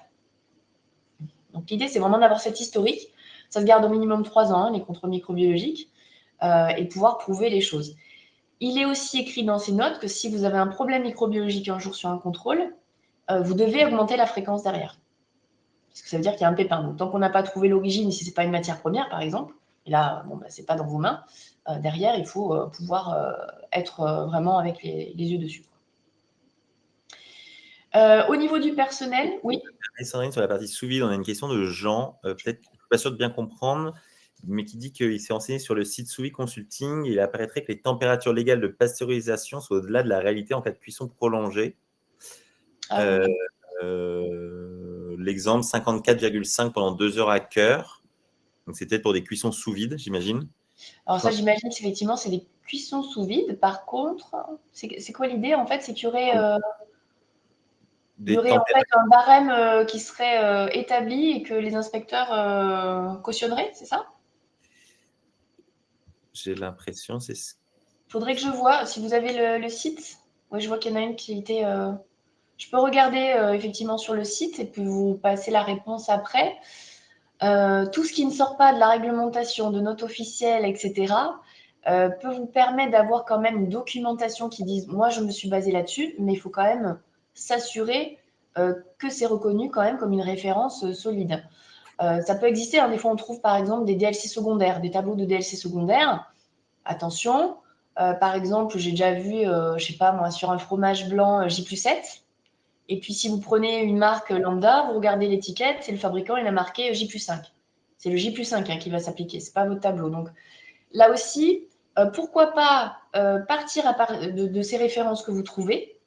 Donc l'idée, c'est vraiment d'avoir cet historique. Ça se garde au minimum 3 ans, les contrôles microbiologiques, et pouvoir prouver les choses. Il est aussi écrit dans ces notes que si vous avez un problème microbiologique un jour sur un contrôle, vous devez augmenter la fréquence derrière. Parce que ça veut dire qu'il y a un pépin. Donc tant qu'on n'a pas trouvé l'origine, si ce n'est pas une matière première, par exemple, et là, ce n'est pas dans vos mains, derrière, il faut pouvoir être vraiment avec les yeux dessus. Au niveau du personnel, oui. Et Sandrine, sur la partie sous-vide, on a une question de Jean, peut-être je ne suis pas sûr de bien comprendre, mais qui dit qu'il s'est renseigné sur le site Sous-Vide Consulting et il apparaîtrait que les températures légales de pasteurisation sont au-delà de la réalité en cas de cuisson prolongée. L'exemple 54,5 pendant 2 heures à cœur. Donc c'est peut-être pour des cuissons sous vide, j'imagine. Alors ça, j'imagine qu'effectivement, c'est des cuissons sous vide. Par contre, c'est quoi l'idée en fait? C'est qu'il y aurait en fait un barème qui serait établi et que les inspecteurs cautionneraient, c'est ça? J'ai l'impression, c'est ce. Faudrait que je vois si vous avez le site. Oui, je vois qu'il y en a une qui était. Je peux regarder effectivement sur le site et puis vous passer la réponse après. Tout ce qui ne sort pas de la réglementation, de notes officielles, etc., peut vous permettre d'avoir quand même une documentation qui dise moi je me suis basée là-dessus, mais il faut quand même s'assurer que c'est reconnu quand même comme une référence solide. Ça peut exister, hein, des fois on trouve par exemple des DLC secondaires, des tableaux de DLC secondaires. Attention, par exemple, j'ai déjà vu, je ne sais pas moi, sur un fromage blanc J+7. Et puis, si vous prenez une marque lambda, vous regardez l'étiquette, c'est le fabricant, il a marqué J+5. C'est le J+5 qui va s'appliquer, ce n'est pas votre tableau. Donc, là aussi, pourquoi pas partir de ces références que vous trouvez,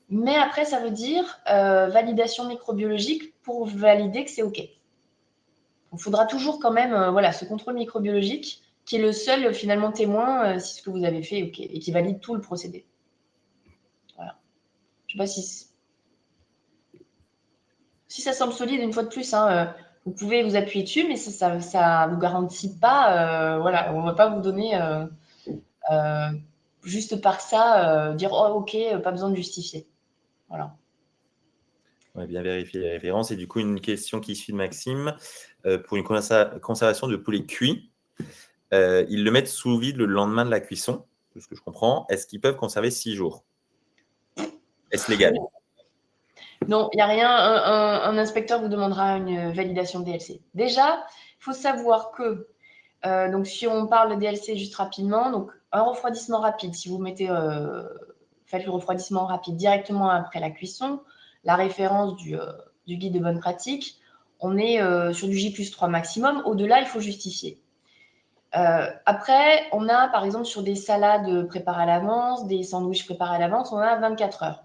mais après, ça veut dire validation microbiologique pour valider que c'est OK. Il faudra toujours quand même ce contrôle microbiologique qui est le seul finalement témoin si ce que vous avez fait est OK et qui valide tout le procédé. Voilà. Je ne sais pas si ça semble solide, une fois de plus, hein, vous pouvez vous appuyer dessus, mais ça ne vous garantit pas, on ne va pas vous donner juste par ça, dire oh ok, pas besoin de justifier. Voilà. On va bien vérifier les références. Et du coup, une question qui suit de Maxime. Pour une conservation de poulet cuit, ils le mettent sous vide le lendemain de la cuisson, de ce que je comprends. Est-ce qu'ils peuvent conserver 6 jours? Est-ce légal? Non, il n'y a rien. Un inspecteur vous demandera une validation DLC. Déjà, il faut savoir que, donc si on parle de DLC juste rapidement, donc un refroidissement rapide, si vous faites le refroidissement rapide directement après la cuisson, la référence du guide de bonne pratique, on est sur du J+3 maximum. Au-delà, il faut justifier. Après, on a par exemple sur des salades préparées à l'avance, des sandwichs préparés à l'avance, on a 24 heures.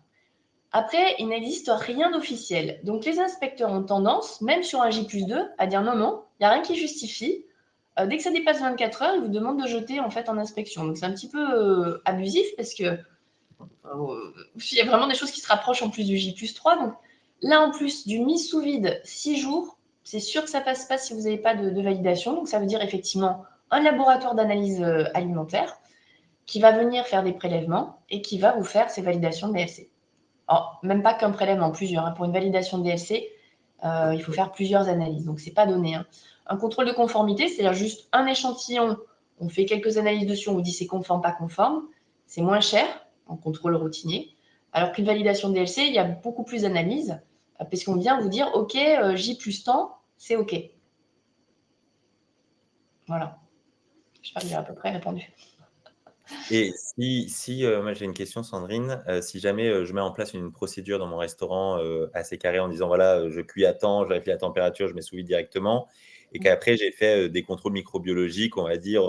Après, il n'existe rien d'officiel. Donc, les inspecteurs ont tendance, même sur un J+2, à dire non, non, il n'y a rien qui justifie. Dès que ça dépasse 24 heures, ils vous demandent de jeter en fait en inspection. Donc, c'est un petit peu abusif parce que Il y a vraiment des choses qui se rapprochent en plus du J+3. Donc là, en plus, du mise sous vide 6 jours, c'est sûr que ça ne passe pas si vous n'avez pas de validation. Donc ça veut dire effectivement un laboratoire d'analyse alimentaire qui va venir faire des prélèvements et qui va vous faire ces validations de DLC. Alors, même pas qu'un prélèvement, plusieurs. Pour une validation de DLC, il faut faire plusieurs analyses. Donc, ce n'est pas donné. Un contrôle de conformité, c'est-à-dire juste un échantillon, on fait quelques analyses dessus, on vous dit c'est conforme, pas conforme. C'est moins cher en contrôle routinier. Alors qu'une validation de DLC, il y a beaucoup plus d'analyses, parce qu'on vient vous dire, OK, J plus temps, c'est OK. Voilà. Je sais pas, j'ai à peu près répondu. Et moi j'ai une question, Sandrine. Si jamais je mets en place une procédure dans mon restaurant assez carrée en disant voilà, je cuis à temps, je vérifie la température, je mets sous vide directement, et qu'après j'ai fait des contrôles microbiologiques, on va dire,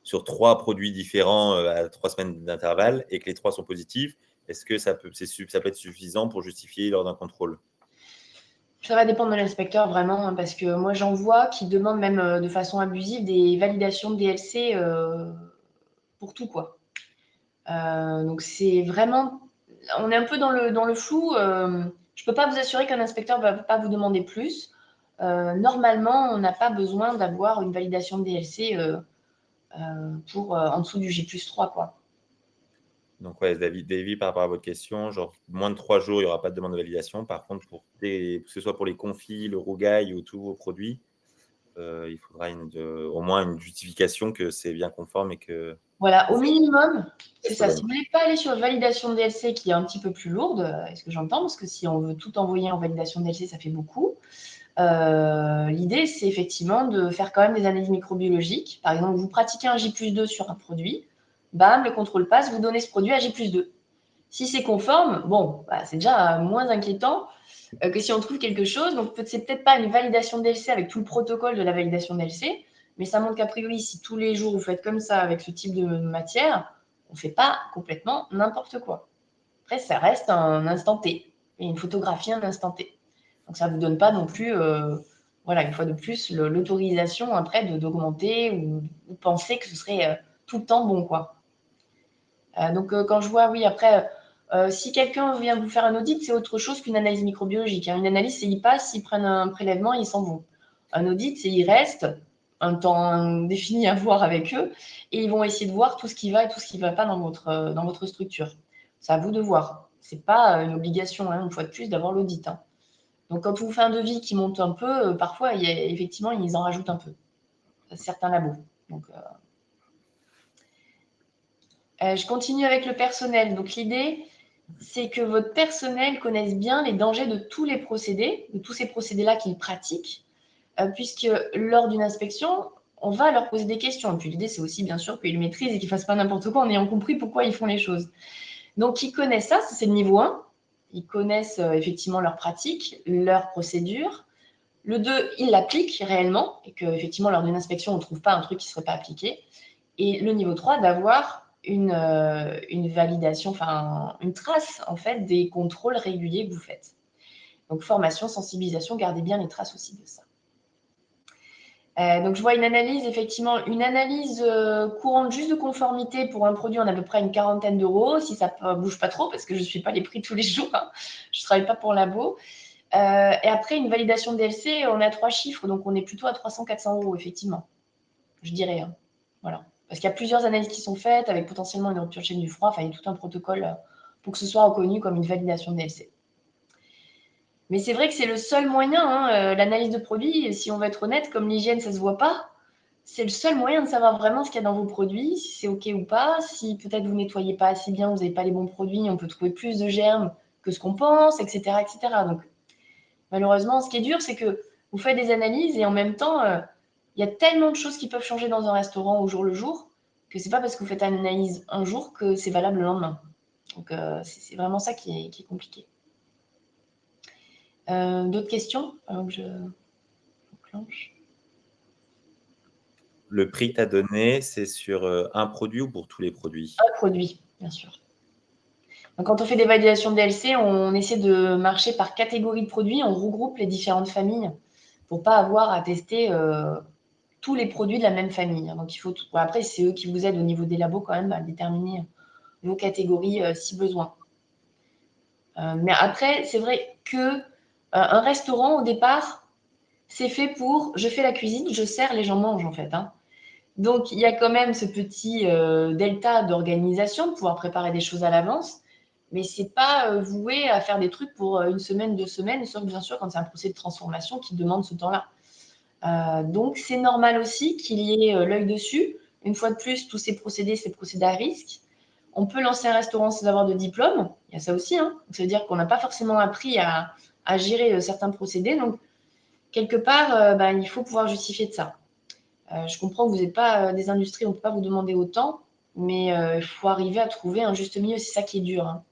sur 3 produits différents à 3 semaines d'intervalle, et que les 3 sont positifs, est-ce que ça peut être suffisant pour justifier lors d'un contrôle? Ça va dépendre de l'inspecteur vraiment, parce que moi j'en vois qui demandent même de façon abusive des validations de DLC pour tout, quoi. Donc c'est vraiment, on est un peu dans le flou. Je ne peux pas vous assurer qu'un inspecteur ne va pas vous demander plus. Normalement, on n'a pas besoin d'avoir une validation de DLC pour en dessous du J+3, quoi. Donc, ouais, Davy, par rapport à votre question, genre moins de 3 jours, il n'y aura pas de demande de validation. Par contre, que ce soit pour les confits, le rougail ou tous vos produits, il faudra au moins une justification que c'est bien conforme et que Voilà, vous au faites minimum, c'est test ça. Si bonne. vous voulez pas aller sur une validation de DLC qui est un petit peu plus lourde, est-ce que j'entends? Parce que si on veut tout envoyer en validation de DLC, ça fait beaucoup. L'idée, c'est effectivement de faire quand même des analyses microbiologiques. Par exemple, vous pratiquez un J+2 sur un produit, bam, le contrôle passe, vous donnez ce produit à J+2. Si c'est conforme, bon, bah, c'est déjà moins inquiétant que si on trouve quelque chose. Donc, c'est peut-être pas une validation de DLC avec tout le protocole de la validation de DLC, mais ça montre qu'a priori, si tous les jours vous faites comme ça avec ce type de matière, on ne fait pas complètement n'importe quoi. Après, ça reste un instant T et une photographie un instant T. Donc, ça ne vous donne pas non plus, voilà, une fois de plus, l'autorisation après d'augmenter ou penser que ce serait tout le temps bon, quoi. Donc, quand je vois, oui, après, si quelqu'un vient vous faire un audit, c'est autre chose qu'une analyse microbiologique. Une analyse, c'est ils passent, ils prennent un prélèvement, ils s'en vont. Un audit, c'est ils restent un temps défini à voir avec eux et ils vont essayer de voir tout ce qui va et tout ce qui ne va pas dans votre structure. C'est à vous de voir. Ce n'est pas une obligation, une fois de plus, d'avoir l'audit. Donc, quand on vous fait un devis qui monte un peu, parfois, effectivement, ils en rajoutent un peu. Certains labos. Donc, je continue avec le personnel. Donc, l'idée, c'est que votre personnel connaisse bien les dangers de tous les procédés, de tous ces procédés-là qu'ils pratiquent, puisque lors d'une inspection, on va leur poser des questions. Et puis, l'idée, c'est aussi, bien sûr, qu'ils maîtrisent et qu'ils ne fassent pas n'importe quoi en ayant compris pourquoi ils font les choses. Donc, ils connaissent ça c'est le niveau 1. Ils connaissent effectivement leurs pratiques, leurs procédures. Le 2, ils l'appliquent réellement et qu'effectivement, lors d'une inspection, on ne trouve pas un truc qui ne serait pas appliqué. Et le niveau 3, d'avoir une validation, enfin une trace en fait des contrôles réguliers que vous faites. Donc formation, sensibilisation, gardez bien les traces aussi de ça. Donc je vois une analyse, effectivement, une analyse courante juste de conformité pour un produit, on a à peu près une quarantaine d'euros, si ça ne bouge pas trop, parce que je ne suis pas les prix tous les jours, je ne travaille pas pour labo. Et après, une validation de DLC, on a 3 chiffres, donc on est plutôt à 300-400 euros, effectivement, je dirais. Voilà. Parce qu'il y a plusieurs analyses qui sont faites, avec potentiellement une rupture de chaîne du froid, enfin, il y a tout un protocole pour que ce soit reconnu comme une validation de DLC. Mais c'est vrai que c'est le seul moyen, l'analyse de produits, si on veut être honnête, comme l'hygiène, ça ne se voit pas, c'est le seul moyen de savoir vraiment ce qu'il y a dans vos produits, si c'est OK ou pas, si peut-être vous ne nettoyez pas assez bien, vous n'avez pas les bons produits, on peut trouver plus de germes que ce qu'on pense, etc., etc. Donc, malheureusement, ce qui est dur, c'est que vous faites des analyses et en même temps, il y a tellement de choses qui peuvent changer dans un restaurant au jour le jour que ce n'est pas parce que vous faites une analyse un jour que c'est valable le lendemain. Donc, c'est vraiment ça qui est compliqué. D'autres questions avant que je clenche? Le prix que tu as donné, c'est sur un produit ou pour tous les produits? Un produit, bien sûr. Donc, quand on fait des validations DLC, on essaie de marcher par catégorie de produits, on regroupe les différentes familles pour ne pas avoir à tester tous les produits de la même famille. Donc, il faut tout. Après, c'est eux qui vous aident au niveau des labos quand même à déterminer vos catégories si besoin. Mais après, c'est vrai que un restaurant, au départ, c'est fait pour je fais la cuisine, je sers, les gens mangent en fait. Hein. Donc, il y a quand même ce petit delta d'organisation, de pouvoir préparer des choses à l'avance, mais ce n'est pas voué à faire des trucs pour une semaine, 2 semaines, sauf bien sûr quand c'est un procès de transformation qui demande ce temps-là. Donc, c'est normal aussi qu'il y ait l'œil dessus. Une fois de plus, tous ces procédés à risque. On peut lancer un restaurant sans avoir de diplôme. Il y a ça aussi. Hein. Ça veut dire qu'on n'a pas forcément appris à gérer certains procédés. Donc, quelque part, il faut pouvoir justifier de ça. Je comprends que vous n'êtes pas des industries, on ne peut pas vous demander autant, mais il faut arriver à trouver un juste milieu. C'est ça qui est dur.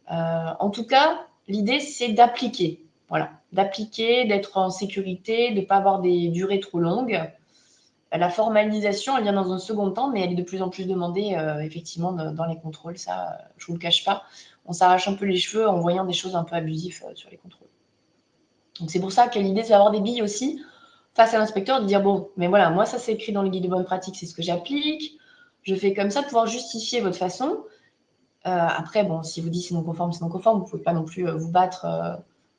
Hein. En tout cas, l'idée, c'est d'appliquer. Voilà, d'appliquer, d'être en sécurité, de ne pas avoir des durées trop longues. La formalisation, elle vient dans un second temps, mais elle est de plus en plus demandée, effectivement, dans les contrôles. Ça, je ne vous le cache pas. On s'arrache un peu les cheveux en voyant des choses un peu abusives sur les contrôles. Donc, c'est pour ça que l'idée, c'est d'avoir des billes aussi face à l'inspecteur, de dire, bon, mais voilà, moi, ça, c'est écrit dans le guide de bonne pratique, c'est ce que j'applique. Je fais comme ça, de pouvoir justifier votre façon. Après, bon, si vous dites c'est non conforme, c'est non conforme, vous ne pouvez pas non plus vous battre.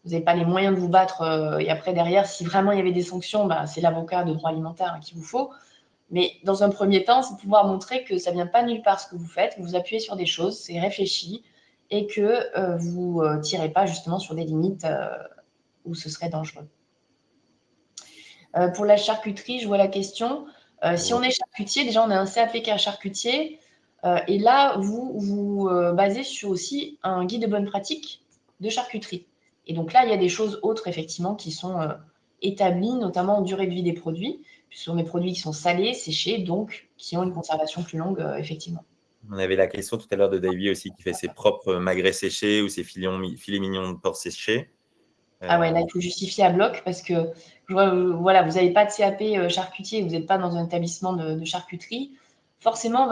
Vous n'avez pas les moyens de vous battre. Et après, derrière, si vraiment il y avait des sanctions, c'est l'avocat de droit alimentaire qu'il vous faut. Mais dans un premier temps, c'est pouvoir montrer que ça ne vient pas nulle part ce que vous faites, que vous appuyez sur des choses, c'est réfléchi, et que vous ne tirez pas justement sur des limites où ce serait dangereux. Pour la charcuterie, je vois la question. Si on est charcutier, déjà, on a un CAPK charcutier. Et là, vous vous basez sur aussi un guide de bonne pratique de charcuterie. Et donc là, il y a des choses autres, effectivement, qui sont établies, notamment en durée de vie des produits. Ce sont des produits qui sont salés, séchés, donc qui ont une conservation plus longue, effectivement. On avait la question tout à l'heure de Davy aussi qui fait ses propres magrets séchés ou ses filets mignons de porc séchés. Ah ouais, là, il faut justifier à bloc parce que voilà, vous n'avez pas de CAP charcutier, vous n'êtes pas dans un établissement de charcuterie. Forcément,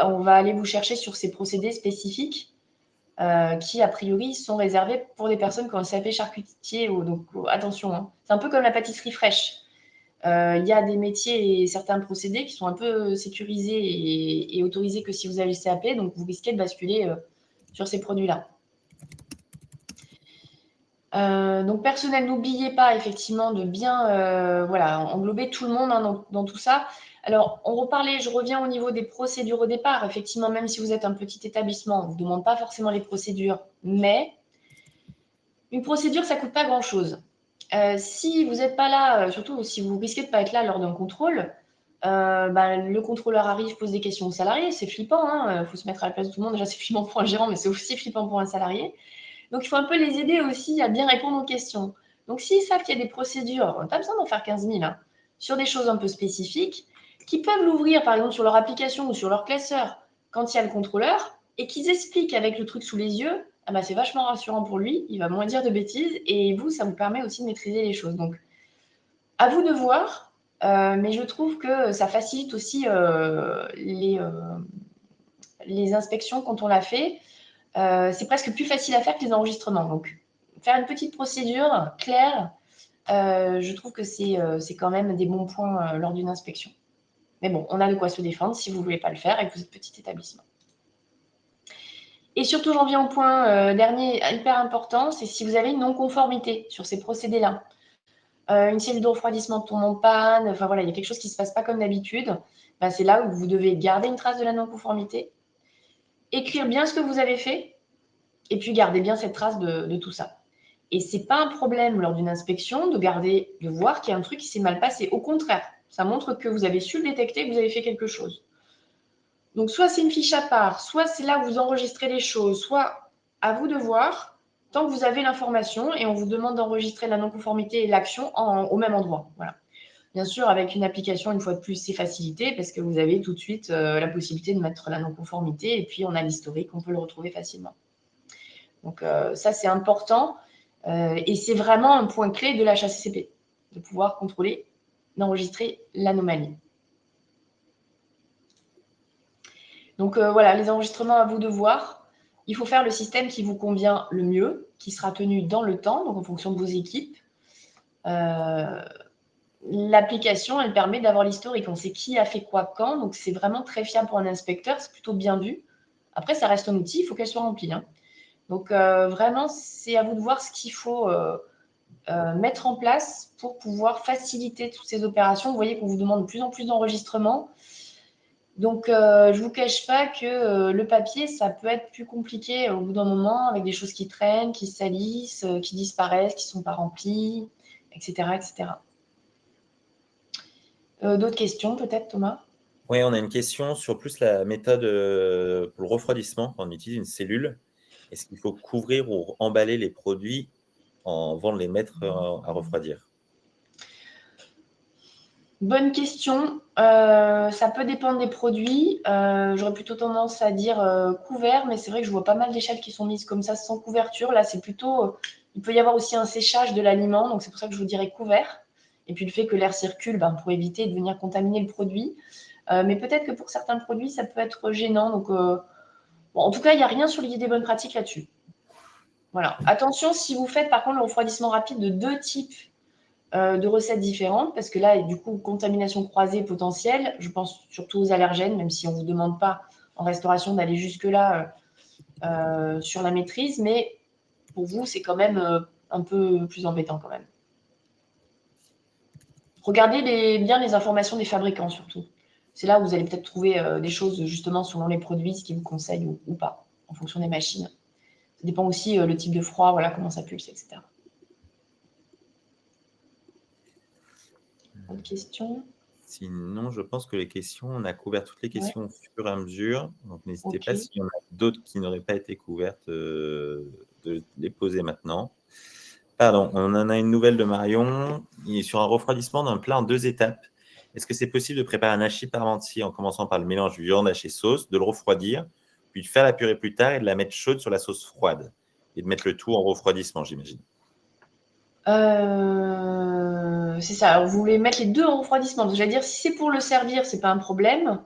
on va aller vous chercher sur ces procédés spécifiques qui, a priori, sont réservés pour des personnes qui ont un CAP charcutier. Donc, attention, hein. C'est un peu comme la pâtisserie fraîche. Il y a des métiers et certains procédés qui sont un peu sécurisés et autorisés que si vous avez le CAP, donc vous risquez de basculer sur ces produits-là. Donc personnel, n'oubliez pas effectivement de bien englober tout le monde hein, dans tout ça. Alors, je reviens au niveau des procédures au départ. Effectivement, même si vous êtes un petit établissement, on ne vous demande pas forcément les procédures, mais une procédure, ça ne coûte pas grand-chose. Si vous n'êtes pas là, surtout si vous risquez de ne pas être là lors d'un contrôle, le contrôleur arrive, pose des questions aux salariés, c'est flippant, il faut se mettre à la place de tout le monde. Déjà, c'est flippant pour un gérant, mais c'est aussi flippant pour un salarié. Donc, il faut un peu les aider aussi à bien répondre aux questions. Donc, s'ils savent qu'il y a des procédures, on n'a pas besoin d'en faire 15 000, hein, sur des choses un peu spécifiques, qui peuvent l'ouvrir, par exemple, sur leur application ou sur leur classeur, quand il y a le contrôleur, et qu'ils expliquent avec le truc sous les yeux, c'est vachement rassurant pour lui, il va moins dire de bêtises, et vous, ça vous permet aussi de maîtriser les choses. Donc, à vous de voir, mais je trouve que ça facilite aussi les inspections quand on l'a fait. C'est presque plus facile à faire que les enregistrements. Donc, faire une petite procédure claire, je trouve que c'est quand même des bons points lors d'une inspection. Mais bon, on a de quoi se défendre si vous ne voulez pas le faire et que vous êtes petit établissement. Et surtout, j'en viens au point dernier, hyper important, c'est si vous avez une non-conformité sur ces procédés-là. Une cellule de refroidissement tombe en panne, enfin voilà, il y a quelque chose qui ne se passe pas comme d'habitude, c'est là où vous devez garder une trace de la non-conformité, écrire bien ce que vous avez fait, et puis garder bien cette trace de tout ça. Et ce n'est pas un problème lors d'une inspection de voir qu'il y a un truc qui s'est mal passé. Au contraire, ça montre que vous avez su le détecter, que vous avez fait quelque chose. Donc, soit c'est une fiche à part, soit c'est là où vous enregistrez les choses, soit à vous de voir, tant que vous avez l'information et on vous demande d'enregistrer la non-conformité et l'action au même endroit. Voilà. Bien sûr, avec une application, une fois de plus, c'est facilité parce que vous avez tout de suite la possibilité de mettre la non-conformité et puis on a l'historique, on peut le retrouver facilement. Donc, ça, c'est important et c'est vraiment un point clé de la HACCP, de pouvoir contrôler, d'enregistrer l'anomalie. Donc, voilà, les enregistrements à vous de voir. Il faut faire le système qui vous convient le mieux, qui sera tenu dans le temps, donc en fonction de vos équipes. L'application, elle permet d'avoir l'historique. On sait qui a fait quoi quand, donc c'est vraiment très fiable pour un inspecteur, c'est plutôt bien vu. Après, ça reste un outil, il faut qu'elle soit remplie, hein. Donc, vraiment, c'est à vous de voir ce qu'il faut mettre en place pour pouvoir faciliter toutes ces opérations. Vous voyez qu'on vous demande de plus en plus d'enregistrements. Donc, je ne vous cache pas que le papier, ça peut être plus compliqué au bout d'un moment, avec des choses qui traînent, qui salissent, qui disparaissent, qui ne sont pas remplies, etc., etc. D'autres questions, peut-être, Thomas? Oui, on a une question sur plus la méthode pour le refroidissement quand on utilise une cellule. Est-ce qu'il faut couvrir ou emballer les produits avant de les mettre à refroidir? Bonne question. Ça peut dépendre des produits. J'aurais plutôt tendance à dire couvert, mais c'est vrai que je vois pas mal d'échelles qui sont mises comme ça sans couverture. Là, c'est plutôt. Il peut y avoir aussi un séchage de l'aliment, donc c'est pour ça que je vous dirais couvert. Et puis le fait que l'air circule pour éviter de venir contaminer le produit. Mais peut-être que pour certains produits, ça peut être gênant. Donc, en tout cas, il n'y a rien sur le guide des bonnes pratiques là-dessus. Voilà. Attention, si vous faites par contre le refroidissement rapide de 2 types de recettes différentes, parce que là, du coup, contamination croisée potentielle, je pense surtout aux allergènes, même si on ne vous demande pas en restauration d'aller jusque-là sur la maîtrise, mais pour vous, c'est quand même un peu plus embêtant quand même. Regardez bien les informations des fabricants surtout. C'est là où vous allez peut-être trouver des choses justement selon les produits, ce qu'ils vous conseillent ou pas, en fonction des machines. Ça dépend aussi le type de froid, voilà, comment ça pulse, etc. Autre question? Sinon, je pense que les questions, on a couvert toutes les Ouais, questions au fur et à mesure. Donc, n'hésitez pas, ok. s'il y en a d'autres qui n'auraient pas été couvertes, de les poser maintenant. Pardon, on en a une nouvelle de Marion. Il est sur un refroidissement d'un plat en 2 étapes. Est-ce que c'est possible de préparer un hachis parmentier en commençant par le mélange viande hachée sauce, de le refroidir, puis de faire la purée plus tard et de la mettre chaude sur la sauce froide et de mettre le tout en refroidissement, j'imagine? C'est ça. Alors, vous voulez mettre les deux en refroidissement. Donc, j'allais dire, si c'est pour le servir, c'est pas un problème.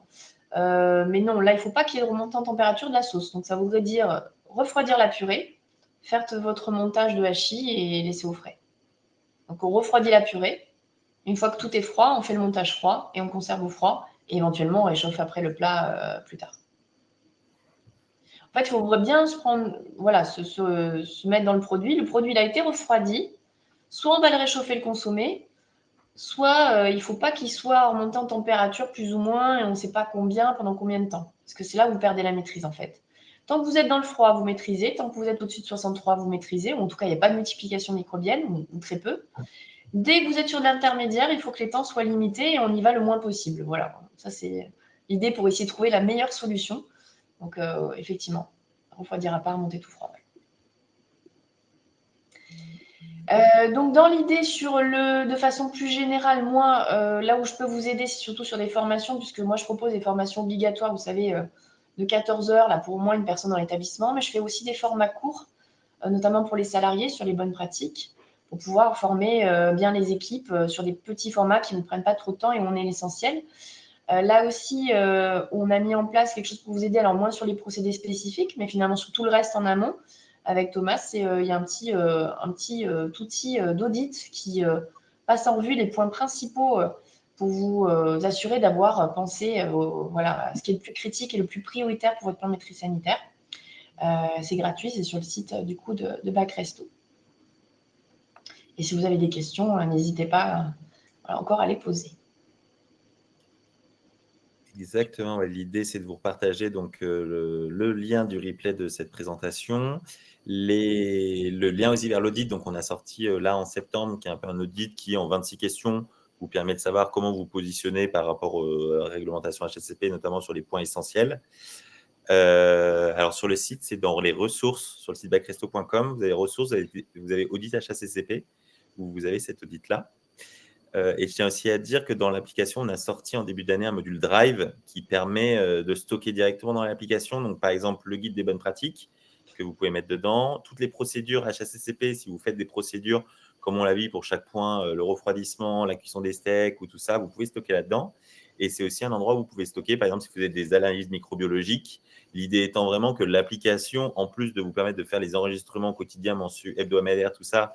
Mais non, là, il ne faut pas qu'il y ait de remontée en température de la sauce. Donc, ça voudrait dire refroidir la purée, faire votre montage de hachis et laisser au frais. Donc, on refroidit la purée. Une fois que tout est froid, on fait le montage froid et on conserve au froid. Et éventuellement, on réchauffe après le plat plus tard. En fait, il faut bien se prendre, voilà, se mettre dans le produit. Le produit, il a été refroidi. Soit on va le réchauffer, le consommer, soit il ne faut pas qu'il soit remonté en température plus ou moins et on ne sait pas combien, pendant combien de temps. Parce que c'est là où vous perdez la maîtrise en fait. Tant que vous êtes dans le froid, vous maîtrisez. Tant que vous êtes au-dessus de 63, vous maîtrisez. Ou en tout cas, il n'y a pas de multiplication microbienne, ou très peu. Dès que vous êtes sur de l'intermédiaire, il faut que les temps soient limités et on y va le moins possible. Voilà, ça c'est l'idée pour essayer de trouver la meilleure solution. Donc effectivement, refroidir à pas remonter tout froid. Donc dans l'idée de façon plus générale, moi, là où je peux vous aider, c'est surtout sur des formations, puisque moi je propose des formations obligatoires, vous savez, de 14 heures là pour au moins une personne dans l'établissement, mais je fais aussi des formats courts, notamment pour les salariés sur les bonnes pratiques, pour pouvoir former bien les équipes sur des petits formats qui ne prennent pas trop de temps et où on est l'essentiel. Là aussi, on a mis en place quelque chose pour vous aider, alors moins sur les procédés spécifiques, mais finalement sur tout le reste en amont. Avec Thomas, il y a un petit outil d'audit qui passe en revue les points principaux pour vous assurer d'avoir pensé voilà, à ce qui est le plus critique et le plus prioritaire pour votre plan de maîtrise sanitaire. C'est gratuit, c'est sur le site du coup de Bac Resto. Et si vous avez des questions, n'hésitez pas encore à les poser. Exactement, ouais. L'idée, c'est de vous partager donc le lien du replay de cette présentation, le lien aussi vers l'audit. Donc, on a sorti là en septembre, qui est un peu un audit qui, en 26 questions, vous permet de savoir comment vous positionnez par rapport aux réglementations HACCP, notamment sur les points essentiels. Alors, sur le site, c'est dans les ressources, sur le site bacresto.com, vous avez ressources, vous avez audit HACCP, où vous avez cet audit-là. Et je tiens aussi à dire que dans l'application, on a sorti en début d'année un module Drive qui permet de stocker directement dans l'application. Donc, par exemple, le guide des bonnes pratiques que vous pouvez mettre dedans, toutes les procédures HACCP, si vous faites des procédures, comme on l'a vu pour chaque point, le refroidissement, la cuisson des steaks ou tout ça, vous pouvez stocker là-dedans. Et c'est aussi un endroit où vous pouvez stocker, par exemple, si vous faites des analyses microbiologiques. L'idée étant vraiment que l'application, en plus de vous permettre de faire les enregistrements quotidiens, mensuels, hebdomadaires, tout ça,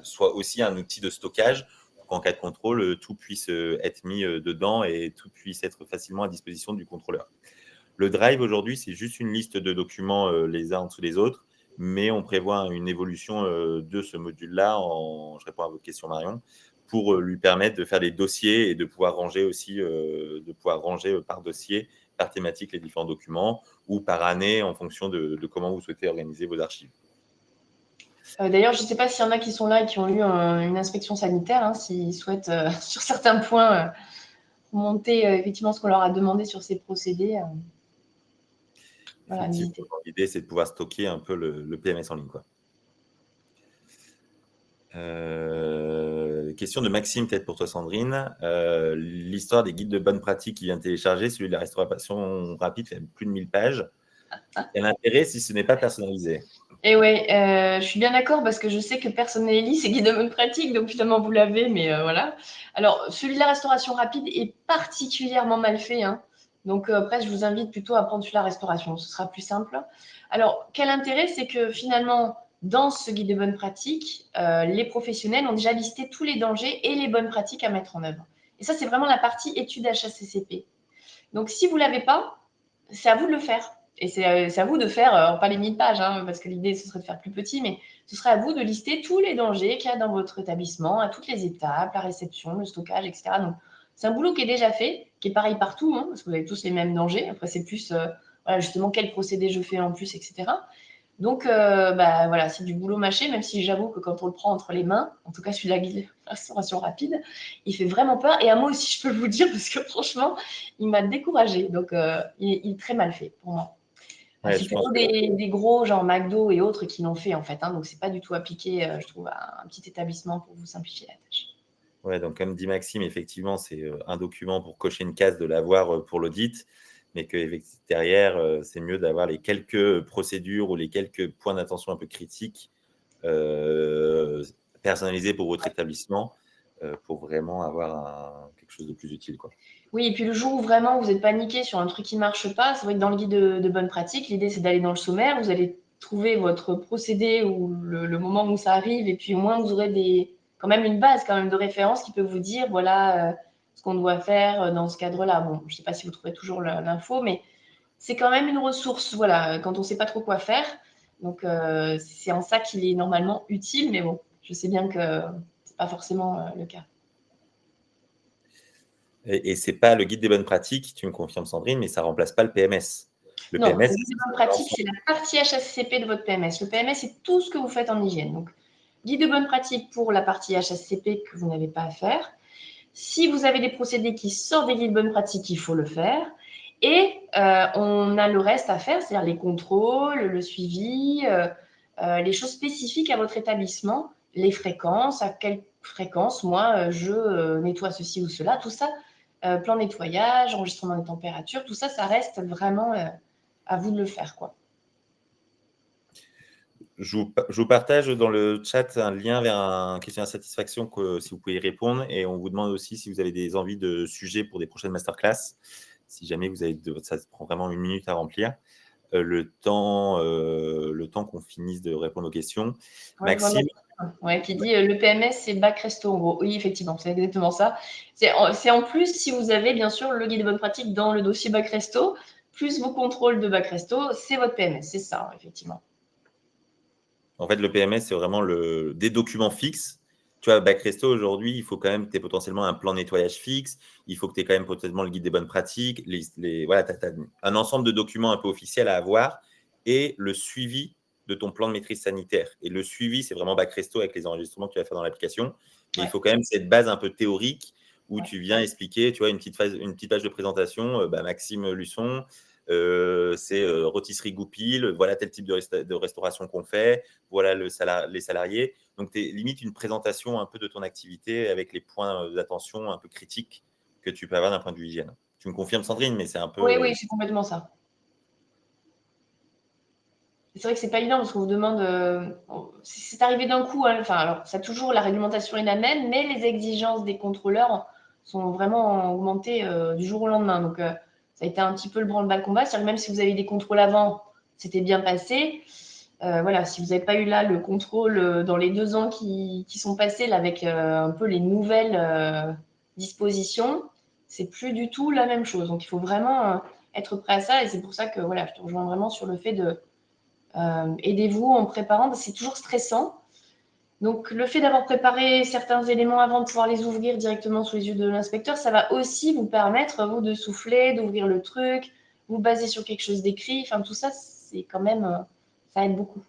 soit aussi un outil de stockage qu'en cas de contrôle, tout puisse être mis dedans et tout puisse être facilement à disposition du contrôleur. Le Drive, aujourd'hui, c'est juste une liste de documents les uns en dessous des autres, mais on prévoit une évolution de ce module-là, je réponds à votre question, Marion, pour lui permettre de faire des dossiers et de pouvoir ranger aussi, par dossier, par thématique, les différents documents, ou par année, en fonction de comment vous souhaitez organiser vos archives. D'ailleurs, je ne sais pas s'il y en a qui sont là et qui ont eu une inspection sanitaire, hein, s'ils souhaitent, sur certains points, monter effectivement ce qu'on leur a demandé sur ces procédés. Voilà, n'hésitez pas. L'idée, c'est de pouvoir stocker un peu le PMS en ligne, quoi. Question de Maxime, peut-être pour toi, Sandrine. L'histoire des guides de bonne pratique qui vient de télécharger, celui de la restauration rapide, fait plus de 1000 pages. Quel intérêt si ce n'est pas personnalisé? Et ouais, je suis bien d'accord parce que je sais que personne ne les lit, ces guides de bonne pratique, donc finalement vous l'avez, mais voilà. Alors, celui de la restauration rapide est particulièrement mal fait, hein. Donc après, je vous invite plutôt à prendre celui de la restauration, ce sera plus simple. Alors, quel intérêt, c'est que finalement, dans ce guide de bonne pratique, les professionnels ont déjà listé tous les dangers et les bonnes pratiques à mettre en œuvre. Et ça, c'est vraiment la partie étude HACCP. Donc, si vous ne l'avez pas, c'est à vous de le faire. Et c'est à vous de faire, pas les 1000 pages, hein, parce que l'idée, ce serait de faire plus petit, mais ce serait à vous de lister tous les dangers qu'il y a dans votre établissement, à toutes les étapes, la réception, le stockage, etc. Donc, c'est un boulot qui est déjà fait, qui est pareil partout, hein, parce que vous avez tous les mêmes dangers. Après, c'est plus, voilà, justement, quel procédé je fais en plus, etc. Donc, voilà, c'est du boulot mâché, même si j'avoue que quand on le prend entre les mains, en tout cas celui de la restauration rapide, il fait vraiment peur. Et à moi aussi, je peux vous le dire, parce que franchement, il m'a découragée. Donc, il est très mal fait pour moi. Ouais, C'est je pense plutôt que des gros, genre McDo et autres, qui l'ont fait, en fait, hein. Donc, c'est pas du tout appliqué, je trouve, à un petit établissement pour vous simplifier la tâche. Ouais, donc comme dit Maxime, effectivement, c'est un document pour cocher une case de l'avoir pour l'audit, mais que derrière, c'est mieux d'avoir les quelques procédures ou les quelques points d'attention un peu critiques personnalisés pour votre établissement pour vraiment avoir quelque chose de plus utile, quoi. Oui, et puis le jour où vraiment vous êtes paniqué sur un truc qui ne marche pas, c'est vrai que dans le guide de bonne pratique, l'idée c'est d'aller dans le sommaire, vous allez trouver votre procédé ou le moment où ça arrive, et puis au moins vous aurez quand même une base quand même de référence qui peut vous dire voilà ce qu'on doit faire dans ce cadre-là. Bon, je ne sais pas si vous trouvez toujours l'info, mais c'est quand même une ressource, voilà, quand on ne sait pas trop quoi faire. Donc c'est en ça qu'il est normalement utile, mais bon, je sais bien que ce n'est pas forcément le cas. Et c'est pas le guide des bonnes pratiques, tu me confirmes, Sandrine, mais ça remplace pas le PMS. Le Non, PMS, le guide de bonne pratique, c'est la partie HACCP de votre PMS. Le PMS, c'est tout ce que vous faites en hygiène. Donc, guide de bonne pratique pour la partie HACCP que vous n'avez pas à faire. Si vous avez des procédés qui sortent des guides de bonne pratique, il faut le faire. Et on a le reste à faire, c'est-à-dire les contrôles, le suivi, les choses spécifiques à votre établissement, les fréquences, à quelle fréquence, moi, je nettoie ceci ou cela, tout ça, plan nettoyage, enregistrement des températures, tout ça, ça reste vraiment à vous de le faire, quoi. je vous partage dans le chat un lien vers un questionnaire de satisfaction si vous pouvez y répondre. Et on vous demande aussi si vous avez des envies de sujets pour des prochaines masterclass. Si jamais vous avez ça prend vraiment 1 minute à remplir. Le temps qu'on finisse de répondre aux questions. Ouais, Maxime. Ouais, qui dit le PMS, c'est bac resto en gros. Oui, effectivement, c'est exactement ça. C'est en plus si vous avez bien sûr le guide de bonne pratique dans le dossier bac resto, plus vos contrôles de bac resto, c'est votre PMS, c'est ça, effectivement. En fait, le PMS, c'est vraiment des documents fixes. Tu vois, Bac Resto, aujourd'hui, il faut quand même que tu aies potentiellement un plan de nettoyage fixe. Il faut que tu aies quand même potentiellement le guide des bonnes pratiques. Voilà, tu as un ensemble de documents un peu officiels à avoir et le suivi de ton plan de maîtrise sanitaire. Et le suivi, c'est vraiment Bac Resto avec les enregistrements que tu vas faire dans l'application. Mais Ouais. il faut quand même cette base un peu théorique où Ouais. tu viens expliquer, tu vois, une petite page de présentation. Maxime Luçon, c'est rôtisserie Goupil, voilà tel type de restauration qu'on fait, voilà les salariés. Donc, tu es limite une présentation un peu de ton activité avec les points d'attention un peu critiques que tu peux avoir d'un point de vue hygiène. Tu me confirmes, Sandrine, mais c'est un peu… Oui, c'est complètement ça. C'est vrai que c'est pas évident parce qu'on vous demande, c'est arrivé d'un coup, hein, enfin, alors, ça toujours, la réglementation est la même, mais les exigences des contrôleurs sont vraiment augmentées du jour au lendemain. Donc, ça a été un petit peu le branle-bas de combat. C'est-à-dire que même si vous avez des contrôles avant, c'était bien passé. Voilà, si vous n'avez pas eu là le contrôle dans les 2 ans qui sont passés là, avec un peu les nouvelles dispositions, c'est plus du tout la même chose. Donc, il faut vraiment être prêt à ça. Et c'est pour ça que voilà, je te rejoins vraiment sur le fait de aidez-vous en préparant. C'est toujours stressant. Donc, le fait d'avoir préparé certains éléments avant de pouvoir les ouvrir directement sous les yeux de l'inspecteur, ça va aussi vous permettre, vous, de souffler, d'ouvrir le truc, vous baser sur quelque chose d'écrit. Enfin, tout ça, c'est quand même, ça aide beaucoup.